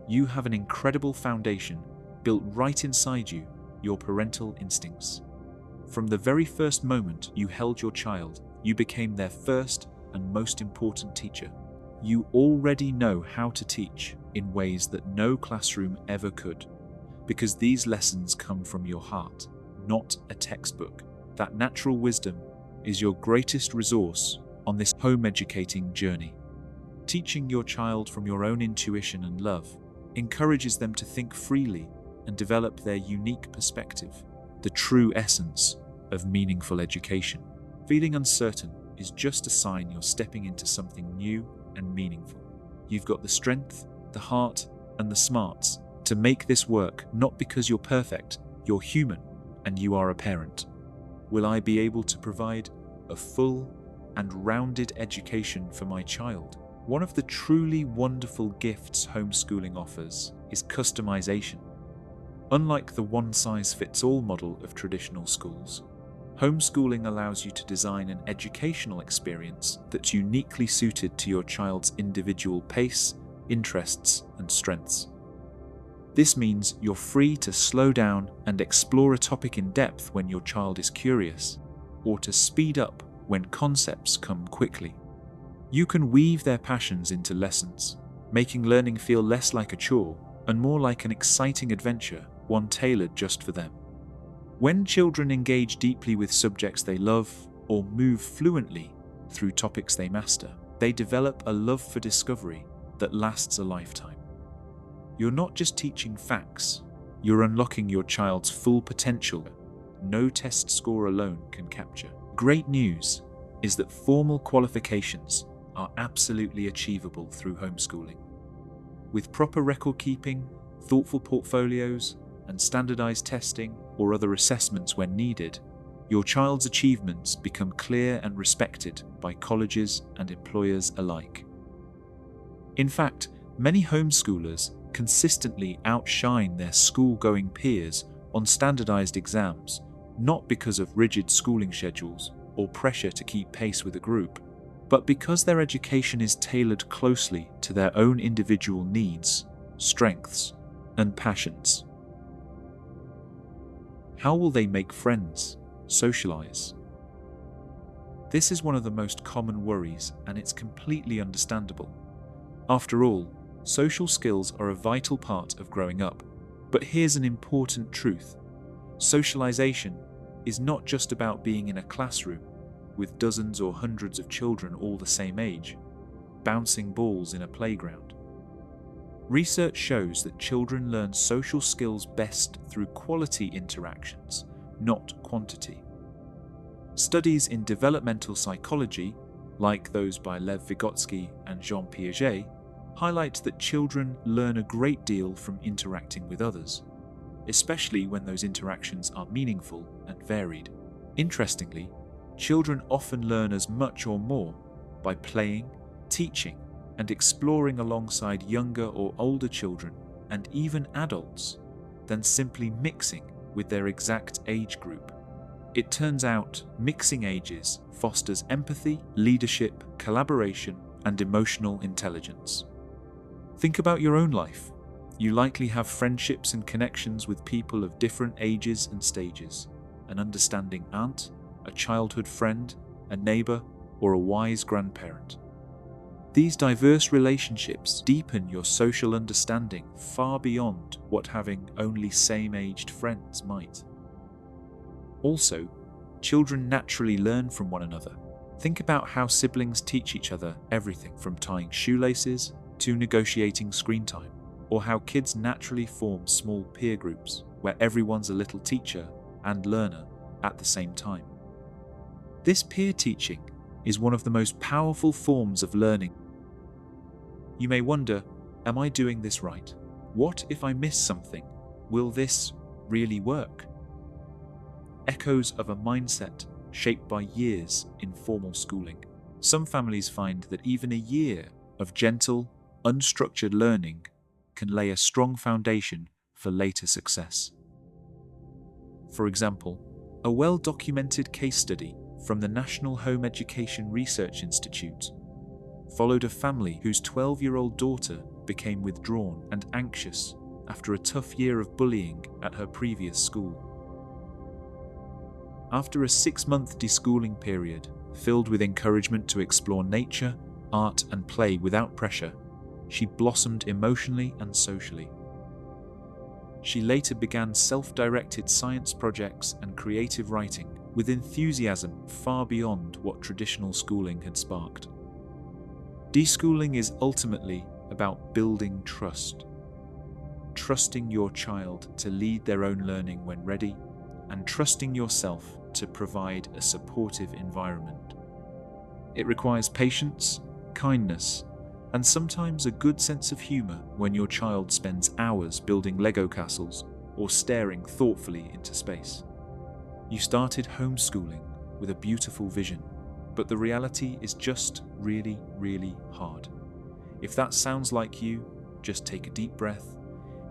you have an incredible foundation built right inside you, your parental instincts. From the very first moment you held your child, you became their first and most important teacher. You already know how to teach in ways that no classroom ever could, because these lessons come from your heart, not a textbook. That natural wisdom is your greatest resource on this home-educating journey. Teaching your child from your own intuition and love encourages them to think freely and develop their unique perspective, the true essence of meaningful education. Feeling uncertain is just a sign you're stepping into something new and meaningful. You've got the strength, the heart, and the smarts to make this work, not because you're perfect, you're human, and you are a parent. Will I be able to provide a full and rounded education for my child? One of the truly wonderful gifts homeschooling offers is customization. Unlike the one-size-fits-all model of traditional schools, homeschooling allows you to design an educational experience that's uniquely suited to your child's individual pace, interests, and strengths. This means you're free to slow down and explore a topic in depth when your child is curious, or to speed up when concepts come quickly. You can weave their passions into lessons, making learning feel less like a chore and more like an exciting adventure, one tailored just for them. When children engage deeply with subjects they love or move fluently through topics they master, they develop a love for discovery that lasts a lifetime. You're not just teaching facts, you're unlocking your child's full potential. No test score alone can capture. Great news is that formal qualifications are absolutely achievable through homeschooling. With proper record keeping, thoughtful portfolios, and standardized testing or other assessments when needed, your child's achievements become clear and respected by colleges and employers alike. In fact, many homeschoolers consistently outshine their school-going peers on standardized exams, not because of rigid schooling schedules or pressure to keep pace with a group, but because their education is tailored closely to their own individual needs, strengths, and passions. How will they make friends, socialize? This is one of the most common worries, and it's completely understandable. After all, social skills are a vital part of growing up. But here's an important truth. Socialization is not just about being in a classroom with dozens or hundreds of children all the same age, bouncing balls in a playground. Research shows that children learn social skills best through quality interactions, not quantity. Studies in developmental psychology, like those by Lev Vygotsky and Jean Piaget, highlight that children learn a great deal from interacting with others, especially when those interactions are meaningful and varied. Interestingly, children often learn as much or more by playing, teaching, and exploring alongside younger or older children and even adults than simply mixing with their exact age group. It turns out mixing ages fosters empathy, leadership, collaboration, and emotional intelligence. Think about your own life. You likely have friendships and connections with people of different ages and stages: an understanding aunt, a childhood friend, a neighbor, or a wise grandparent. These diverse relationships deepen your social understanding far beyond what having only same-aged friends might. Also, children naturally learn from one another. Think about how siblings teach each other everything from tying shoelaces to negotiating screen time, or how kids naturally form small peer groups where everyone's a little teacher and learner at the same time. This peer teaching is one of the most powerful forms of learning. You may wonder, am I doing this right? What if I miss something? Will this really work? Echoes of a mindset shaped by years in formal schooling. Some families find that even a year of gentle, unstructured learning can lay a strong foundation for later success. For example, a well-documented case study from the National Home Education Research Institute followed a family whose 12-year-old daughter became withdrawn and anxious after a tough year of bullying at her previous school. After a 6-month deschooling period filled with encouragement to explore nature, art, and play without pressure, she blossomed emotionally and socially. She later began self-directed science projects and creative writing with enthusiasm far beyond what traditional schooling had sparked. Deschooling is ultimately about building trust. Trusting your child to lead their own learning when ready, and trusting yourself to provide a supportive environment. It requires patience, kindness, and sometimes a good sense of humor when your child spends hours building Lego castles or staring thoughtfully into space. You started homeschooling with a beautiful vision, but the reality is just really, really hard. If that sounds like you, just take a deep breath.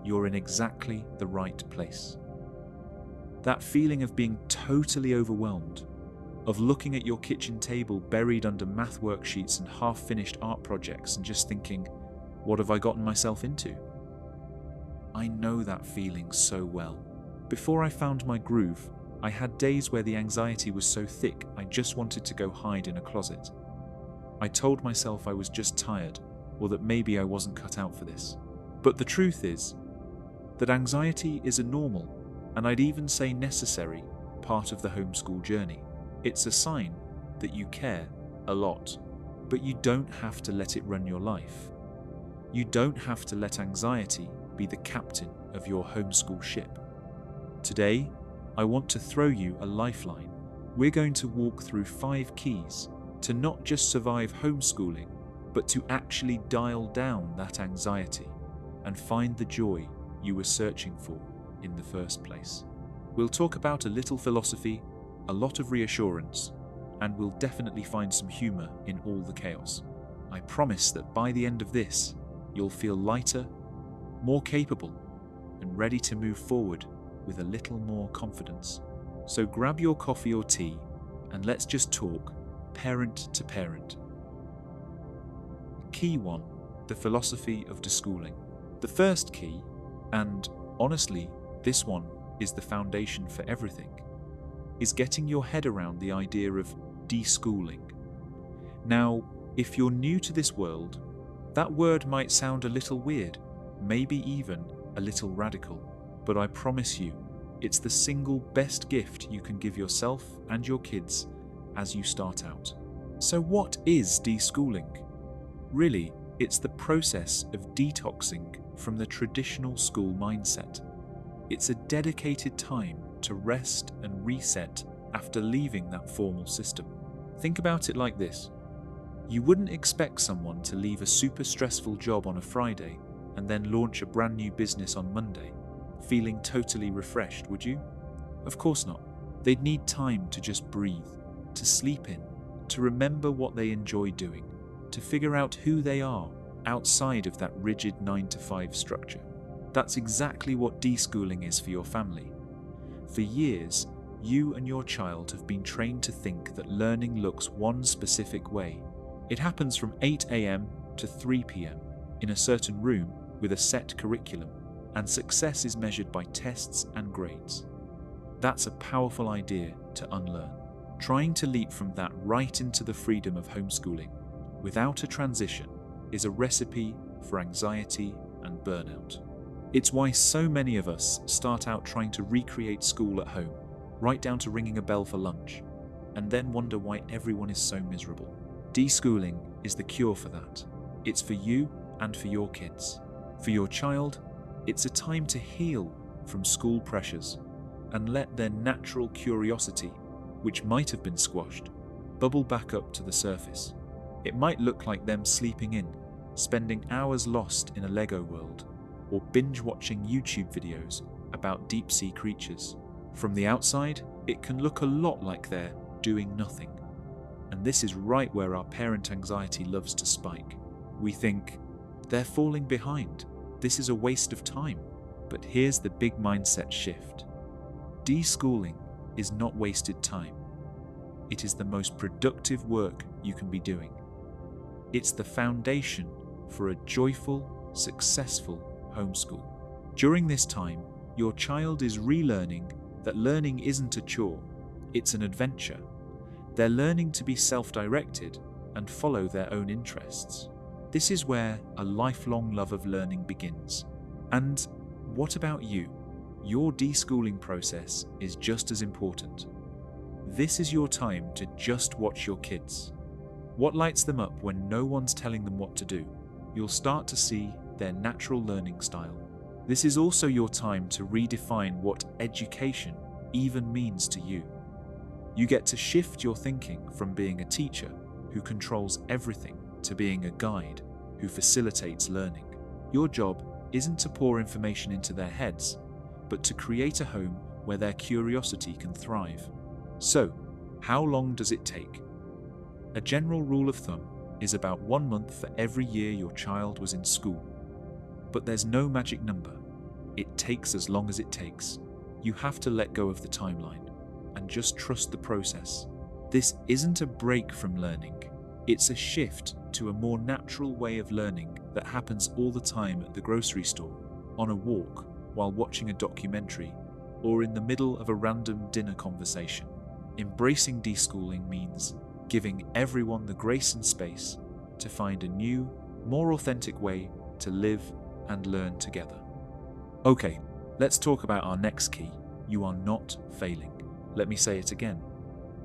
You're in exactly the right place. That feeling of being totally overwhelmed, of looking at your kitchen table buried under math worksheets and half-finished art projects and just thinking, what have I gotten myself into? I know that feeling so well. Before I found my groove, I had days where the anxiety was so thick I just wanted to go hide in a closet. I told myself I was just tired, or that maybe I wasn't cut out for this. But the truth is that anxiety is a normal, and I'd even say necessary, part of the homeschool journey. It's a sign that you care a lot, but you don't have to let it run your life. You don't have to let anxiety be the captain of your homeschool ship. Today, I want to throw you a lifeline. We're going to walk through 5 keys to not just survive homeschooling, but to actually dial down that anxiety and find the joy you were searching for in the first place. We'll talk about a little philosophy, a lot of reassurance, and we'll definitely find some humor in all the chaos. I promise that by the end of this, you'll feel lighter, more capable, and ready to move forward with a little more confidence. So grab your coffee or tea and let's just talk parent to parent. Key 1, the philosophy of deschooling. The first key, and honestly, this one is the foundation for everything, is getting your head around the idea of deschooling. Now, if you're new to this world, that word might sound a little weird, maybe even a little radical, but I promise you, it's the single best gift you can give yourself and your kids as you start out. So what is deschooling? Really, it's the process of detoxing from the traditional school mindset. It's a dedicated time to rest and reset after leaving that formal system. Think about it like this. You wouldn't expect someone to leave a super stressful job on a Friday and then launch a brand new business on Monday, feeling totally refreshed, would you? Of course not. They'd need time to just breathe, to sleep in, to remember what they enjoy doing, to figure out who they are outside of that rigid 9-to-5 structure. That's exactly what deschooling is for your family. For years, you and your child have been trained to think that learning looks one specific way. It happens from 8 a.m. to 3 p.m. in a certain room with a set curriculum, and success is measured by tests and grades. That's a powerful idea to unlearn. Trying to leap from that right into the freedom of homeschooling without a transition is a recipe for anxiety and burnout. It's why so many of us start out trying to recreate school at home, right down to ringing a bell for lunch, and then wonder why everyone is so miserable. Deschooling is the cure for that. It's for you and for your kids. For your child, it's a time to heal from school pressures and let their natural curiosity, which might have been squashed, bubble back up to the surface. It might look like them sleeping in, spending hours lost in a Lego world, or binge-watching YouTube videos about deep-sea creatures. From the outside, it can look a lot like they're doing nothing. And this is right where our parent anxiety loves to spike. We think, they're falling behind. This is a waste of time. But here's the big mindset shift. Deschooling is not wasted time. It is the most productive work you can be doing. It's the foundation for a joyful, successful homeschool. During this time, your child is relearning that learning isn't a chore, it's an adventure. They're learning to be self-directed and follow their own interests. This is where a lifelong love of learning begins. And what about you? Your deschooling process is just as important. This is your time to just watch your kids. What lights them up when no one's telling them what to do? You'll start to see their natural learning style. This is also your time to redefine what education even means to you. You get to shift your thinking from being a teacher who controls everything to being a guide who facilitates learning. Your job isn't to pour information into their heads, but to create a home where their curiosity can thrive. So, how long does it take? A general rule of thumb is about 1 month for every year your child was in school. But there's no magic number. It takes as long as it takes. You have to let go of the timeline and just trust the process. This isn't a break from learning. It's a shift to a more natural way of learning that happens all the time at the grocery store, on a walk, while watching a documentary, or in the middle of a random dinner conversation. Embracing deschooling means giving everyone the grace and space to find a new, more authentic way to live and learn together. Okay, let's talk about our next key. You are not failing. Let me say it again.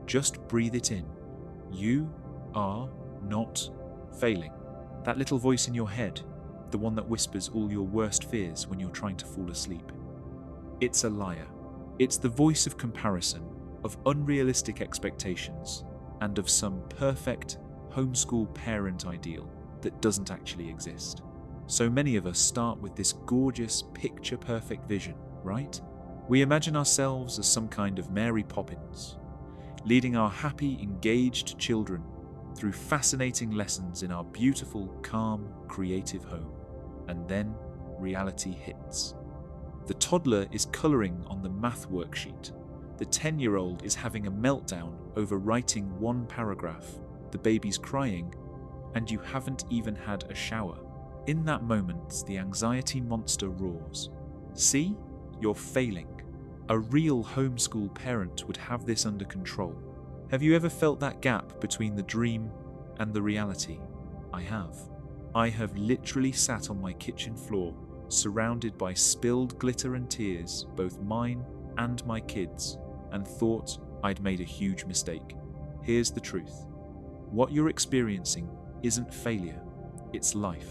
Just breathe it in. You are not failing. That little voice in your head, the one that whispers all your worst fears when you're trying to fall asleep. It's a liar. It's the voice of comparison, of unrealistic expectations, and of some perfect homeschool parent ideal that doesn't actually exist. So many of us start with this gorgeous, picture-perfect vision, right? We imagine ourselves as some kind of Mary Poppins, leading our happy, engaged children through fascinating lessons in our beautiful, calm, creative home. And then reality hits. The toddler is colouring on the math worksheet. The 10-year-old is having a meltdown over writing one paragraph. The baby's crying, and you haven't even had a shower. In that moment, the anxiety monster roars. See? You're failing. A real homeschool parent would have this under control. Have you ever felt that gap between the dream and the reality? I have. I have literally sat on my kitchen floor, surrounded by spilled glitter and tears, both mine and my kids, and thought I'd made a huge mistake. Here's the truth. What you're experiencing isn't failure, it's life.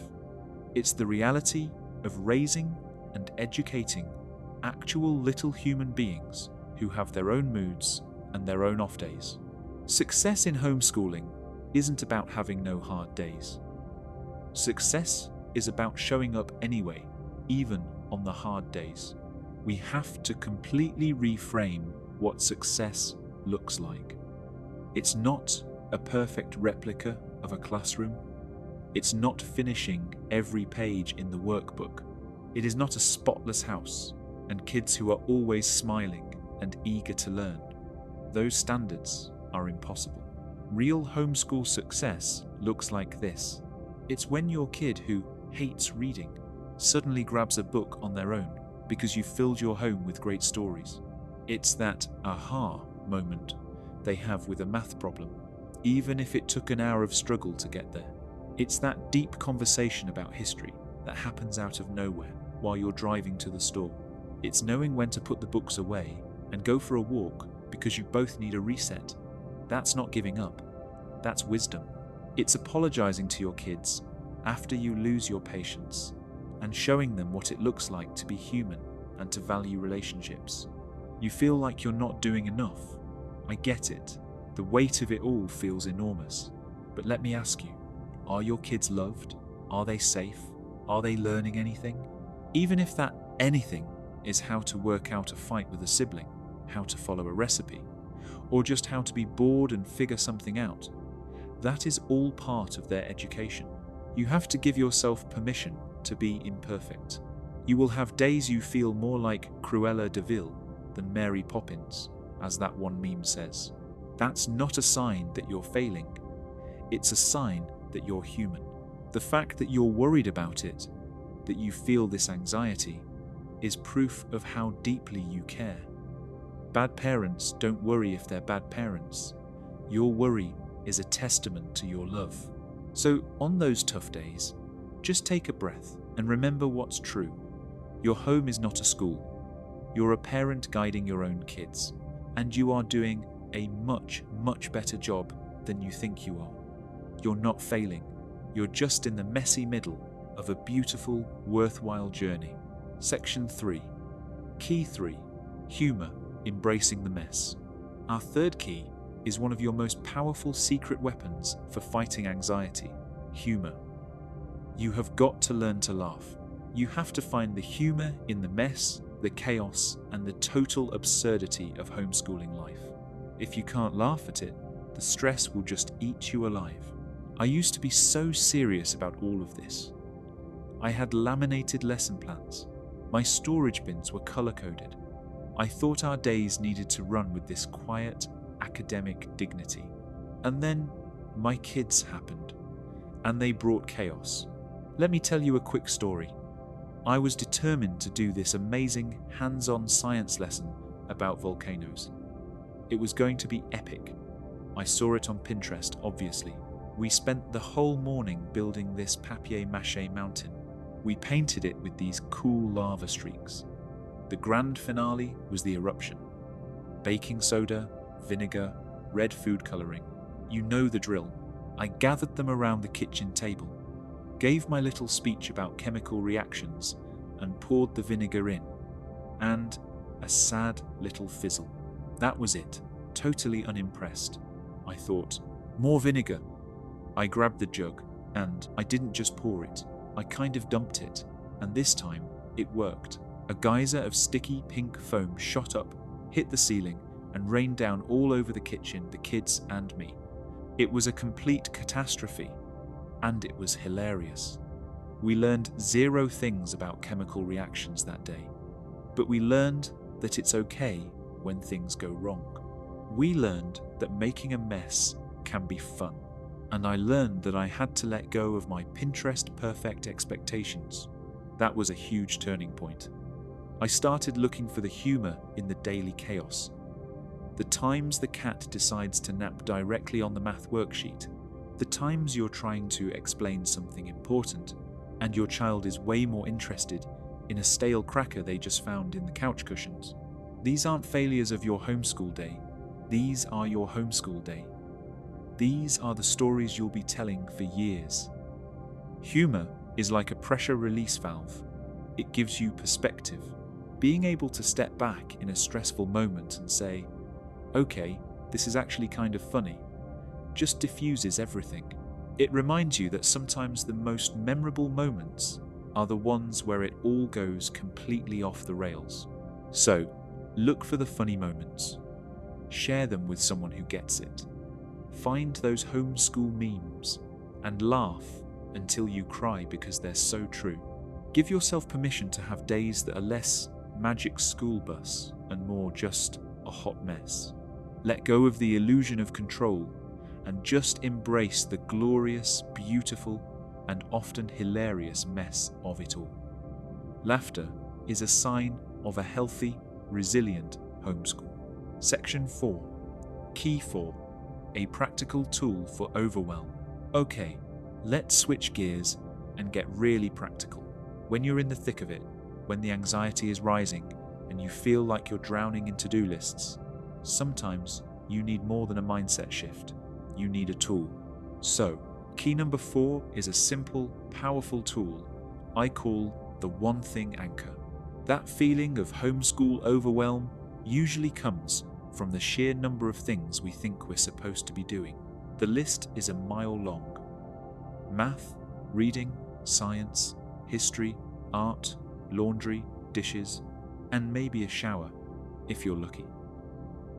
It's the reality of raising and educating actual little human beings who have their own moods and their own off days. Success in homeschooling isn't about having no hard days. Success is about showing up anyway, even on the hard days. We have to completely reframe what success looks like. It's not a perfect replica of a classroom. It's not finishing every page in the workbook. It is not a spotless house and kids who are always smiling and eager to learn. Those standards are impossible. Real homeschool success looks like this. It's when your kid who hates reading suddenly grabs a book on their own because you filled your home with great stories. It's that aha moment they have with a math problem, even if it took an hour of struggle to get there. It's that deep conversation about history that happens out of nowhere while you're driving to the store. It's knowing when to put the books away and go for a walk because you both need a reset. That's not giving up. That's wisdom. It's apologizing to your kids after you lose your patience and showing them what it looks like to be human and to value relationships. You feel like you're not doing enough. I get it. The weight of it all feels enormous. But let me ask you, are your kids loved? Are they safe? Are they learning anything? Even if that anything is how to work out a fight with a sibling, how to follow a recipe, or just how to be bored and figure something out, that is all part of their education. You have to give yourself permission to be imperfect. You will have days you feel more like Cruella de Vil than Mary Poppins, as that one meme says. That's not a sign that you're failing. It's a sign that you're human. The fact that you're worried about it, that you feel this anxiety, is proof of how deeply you care. Bad parents don't worry if they're bad parents. Your worry is a testament to your love. So on those tough days, just take a breath and remember what's true. Your home is not a school. You're a parent guiding your own kids, and you are doing a much, much better job than you think you are. You're not failing. You're just in the messy middle of a beautiful, worthwhile journey. Section 3. Key 3. Humor, embracing the mess. Our third key is one of your most powerful secret weapons for fighting anxiety: humor. You have got to learn to laugh. You have to find the humor in the mess, the chaos, and the total absurdity of homeschooling life. If you can't laugh at it, the stress will just eat you alive. I used to be so serious about all of this. I had laminated lesson plans. My storage bins were color-coded. I thought our days needed to run with this quiet, academic dignity. And then my kids happened, and they brought chaos. Let me tell you a quick story. I was determined to do this amazing hands-on science lesson about volcanoes. It was going to be epic. I saw it on Pinterest, obviously. We spent the whole morning building this papier-mâché mountain. We painted it with these cool lava streaks. The grand finale was the eruption. Baking soda, vinegar, red food coloring. You know the drill. I gathered them around the kitchen table, gave my little speech about chemical reactions, and poured the vinegar in. And a sad little fizzle. That was it. Totally unimpressed. I thought, more vinegar. I grabbed the jug, and I didn't just pour it. I kind of dumped it, and this time it worked. A geyser of sticky pink foam shot up, hit the ceiling, and rained down all over the kitchen, the kids and me. It was a complete catastrophe, and it was hilarious. We learned 0 things about chemical reactions that day, but we learned that it's okay when things go wrong. We learned that making a mess can be fun, and I learned that I had to let go of my Pinterest perfect expectations. That was a huge turning point. I started looking for the humor in the daily chaos. The times the cat decides to nap directly on the math worksheet, the times you're trying to explain something important and your child is way more interested in a stale cracker they just found in the couch cushions. These aren't failures of your homeschool day. These are your homeschool day. These are the stories you'll be telling for years. Humor is like a pressure release valve. It gives you perspective. Being able to step back in a stressful moment and say, okay, this is actually kind of funny, just diffuses everything. It reminds you that sometimes the most memorable moments are the ones where it all goes completely off the rails. So, look for the funny moments. Share them with someone who gets it. Find those homeschool memes and laugh until you cry because they're so true. Give yourself permission to have days that are less magic school bus and more just a hot mess. Let go of the illusion of control and just embrace the glorious, beautiful, and often hilarious mess of it all. Laughter is a sign of a healthy, resilient homeschool. Section 4. Key 4. A practical tool for overwhelm. Okay, Let's switch gears and get really practical. When you're in the thick of it, when the anxiety is rising and you feel like you're drowning in to-do lists, sometimes you need more than a mindset shift. You need a tool. So, key number 4 is a simple, powerful tool I call the one thing anchor. That feeling of homeschool overwhelm usually comes from the sheer number of things we think we're supposed to be doing. The list is a mile long. Math, reading, science, history, art, laundry, dishes, and maybe a shower, if you're lucky.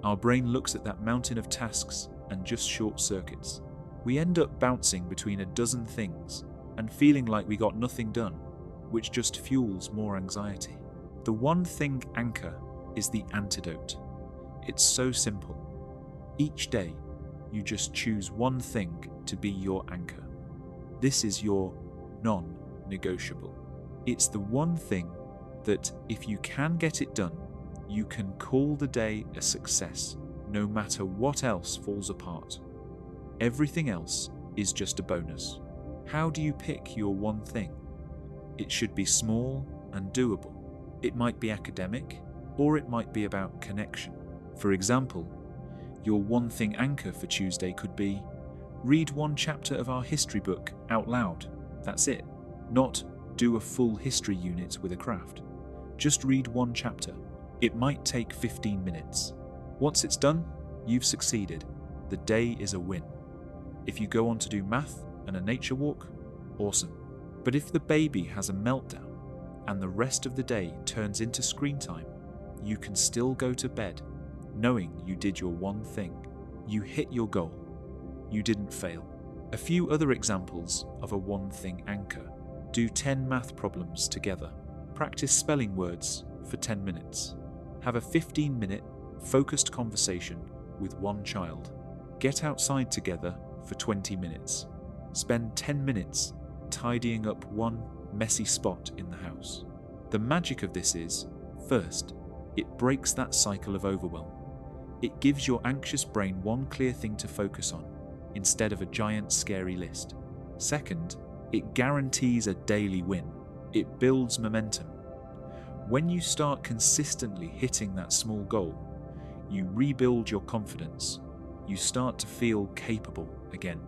Our brain looks at that mountain of tasks and just short circuits. We end up bouncing between a dozen things and feeling like we got nothing done, which just fuels more anxiety. The one thing anchor is the antidote. It's so simple. Each day, you just choose one thing to be your anchor. This is your non-negotiable. It's the one thing that, if you can get it done, you can call the day a success, no matter what else falls apart. Everything else is just a bonus. How do you pick your one thing? It should be small and doable. It might be academic, or it might be about connection. For example, your one thing anchor for Tuesday could be read one chapter of our history book out loud. That's it. Not do a full history unit with a craft. Just read one chapter. It might take 15 minutes. Once it's done, you've succeeded. The day is a win. If you go on to do math and a nature walk, awesome. But if the baby has a meltdown and the rest of the day turns into screen time, you can still go to bed knowing you did your one thing. You hit your goal. You didn't fail. A few other examples of a one thing anchor. Do 10 math problems together. Practice spelling words for 10 minutes. Have a 15-minute focused conversation with one child. Get outside together for 20 minutes. Spend 10 minutes tidying up one messy spot in the house. The magic of this is, first, it breaks that cycle of overwhelm. It gives your anxious brain one clear thing to focus on, instead of a giant scary list. Second, it guarantees a daily win. It builds momentum. When you start consistently hitting that small goal, you rebuild your confidence. You start to feel capable again.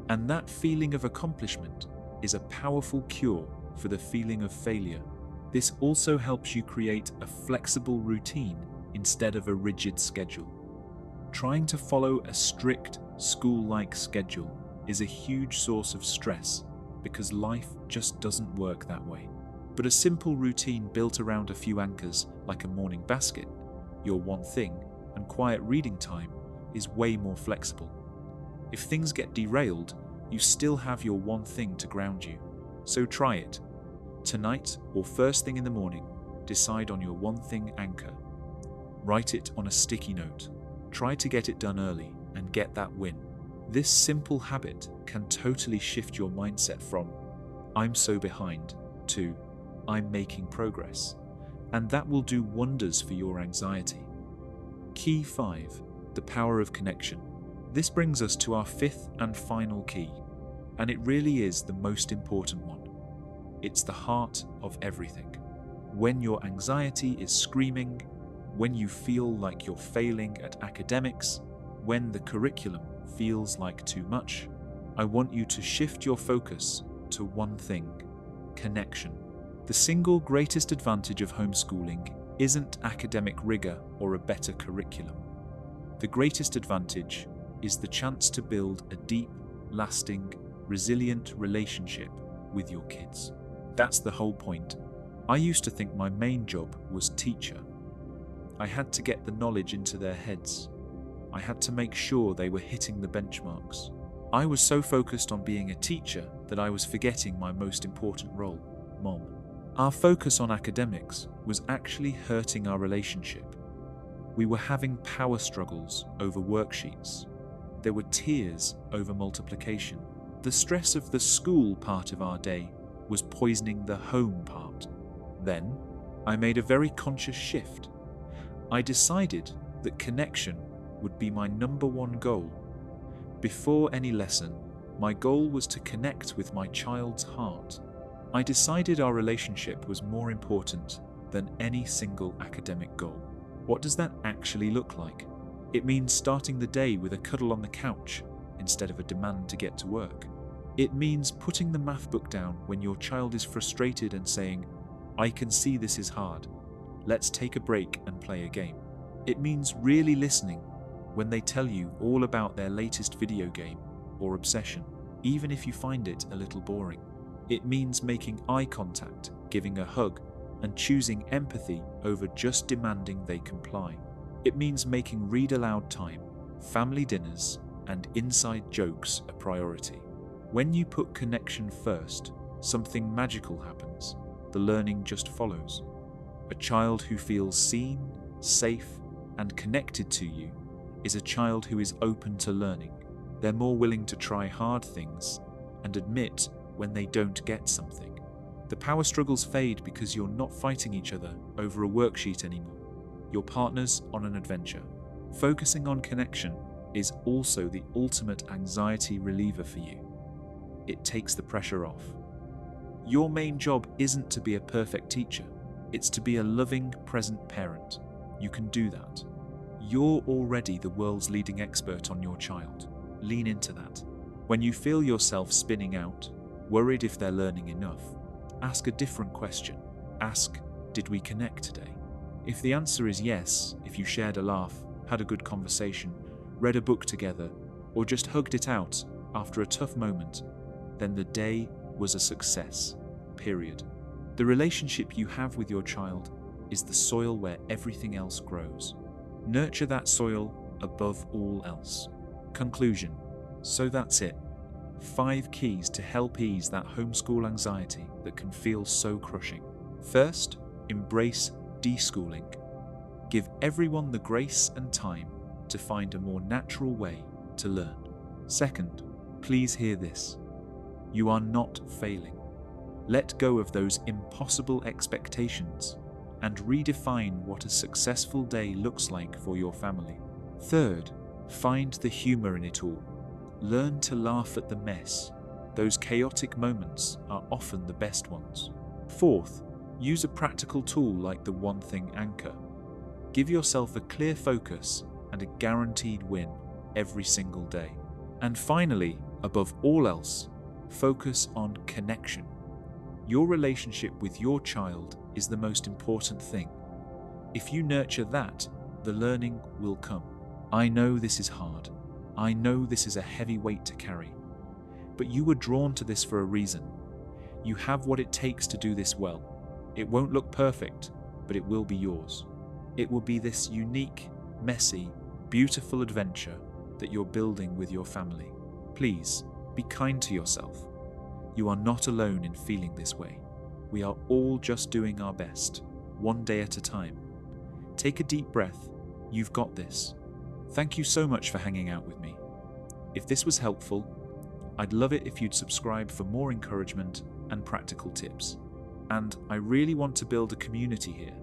And that feeling of accomplishment is a powerful cure for the feeling of failure. This also helps you create a flexible routine instead of a rigid schedule. Trying to follow a strict school-like schedule is a huge source of stress because life just doesn't work that way. But a simple routine built around a few anchors like a morning basket, your one thing, and quiet reading time is way more flexible. If things get derailed, you still have your one thing to ground you. So try it. Tonight or first thing in the morning, decide on your one thing anchor. Write it on a sticky note. Try to get it done early and get that win. This simple habit can totally shift your mindset from "I'm so behind" to "I'm making progress." And that will do wonders for your anxiety. Key 5. The power of connection. This brings us to our 5th and final key, and it really is the most important one. It's the heart of everything. When your anxiety is screaming, when you feel like you're failing at academics, when the curriculum feels like too much, I want you to shift your focus to one thing: connection. The single greatest advantage of homeschooling isn't academic rigor or a better curriculum. The greatest advantage is the chance to build a deep, lasting, resilient relationship with your kids. That's the whole point. I used to think my main job was teacher. I had to get the knowledge into their heads. I had to make sure they were hitting the benchmarks. I was so focused on being a teacher that I was forgetting my most important role, mom. Our focus on academics was actually hurting our relationship. We were having power struggles over worksheets. There were tears over multiplication. The stress of the school part of our day was poisoning the home part. Then, I made a very conscious shift. I decided that connection would be my number one goal. Before any lesson, My goal was to connect with my child's heart. I decided our relationship was more important than any single academic goal. What does that actually look like? It means starting the day with a cuddle on the couch instead of a demand to get to work. It means putting the math book down when your child is frustrated and saying, "I can see this is hard. Let's take a break and play a game." It means really listening when they tell you all about their latest video game or obsession, even if you find it a little boring. It means making eye contact, giving a hug, and choosing empathy over just demanding they comply. It means making read aloud time, family dinners, and inside jokes a priority. When you put connection first, something magical happens. The learning just follows. A child who feels seen, safe, and connected to you is a child who is open to learning. They're more willing to try hard things and admit when they don't get something. The power struggles fade because you're not fighting each other over a worksheet anymore. You're partners on an adventure. Focusing on connection is also the ultimate anxiety reliever for you. It takes the pressure off. Your main job isn't to be a perfect teacher. It's to be a loving, present parent. You can do that. You're already the world's leading expert on your child. Lean into that. When you feel yourself spinning out, worried if they're learning enough, ask a different question. Ask, did we connect today? If the answer is yes, if you shared a laugh, had a good conversation, read a book together, or just hugged it out after a tough moment, then the day was a success, period. The relationship you have with your child is the soil where everything else grows. Nurture that soil above all else. Conclusion. So that's it. 5 keys to help ease that homeschool anxiety that can feel so crushing. First, embrace deschooling. Give everyone the grace and time to find a more natural way to learn. Second, please hear this. You are not failing. Let go of those impossible expectations and redefine what a successful day looks like for your family. Third, find the humor in it all. Learn to laugh at the mess. Those chaotic moments are often the best ones. Fourth, use a practical tool like the One Thing Anchor. Give yourself a clear focus and a guaranteed win every single day. And finally, above all else, focus on connection. Your relationship with your child is the most important thing. If you nurture that, the learning will come. I know this is hard. I know this is a heavy weight to carry. But you were drawn to this for a reason. You have what it takes to do this well. It won't look perfect, but it will be yours. It will be this unique, messy, beautiful adventure that you're building with your family. Please, be kind to yourself. You are not alone in feeling this way. We are all just doing our best, one day at a time. Take a deep breath. You've got this. Thank you so much for hanging out with me. If this was helpful, I'd love it if you'd subscribe for more encouragement and practical tips. And I really want to build a community here.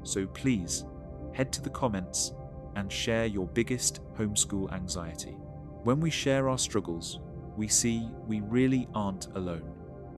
So please, head to the comments and share your biggest homeschool anxiety. When we share our struggles, we see we really aren't alone.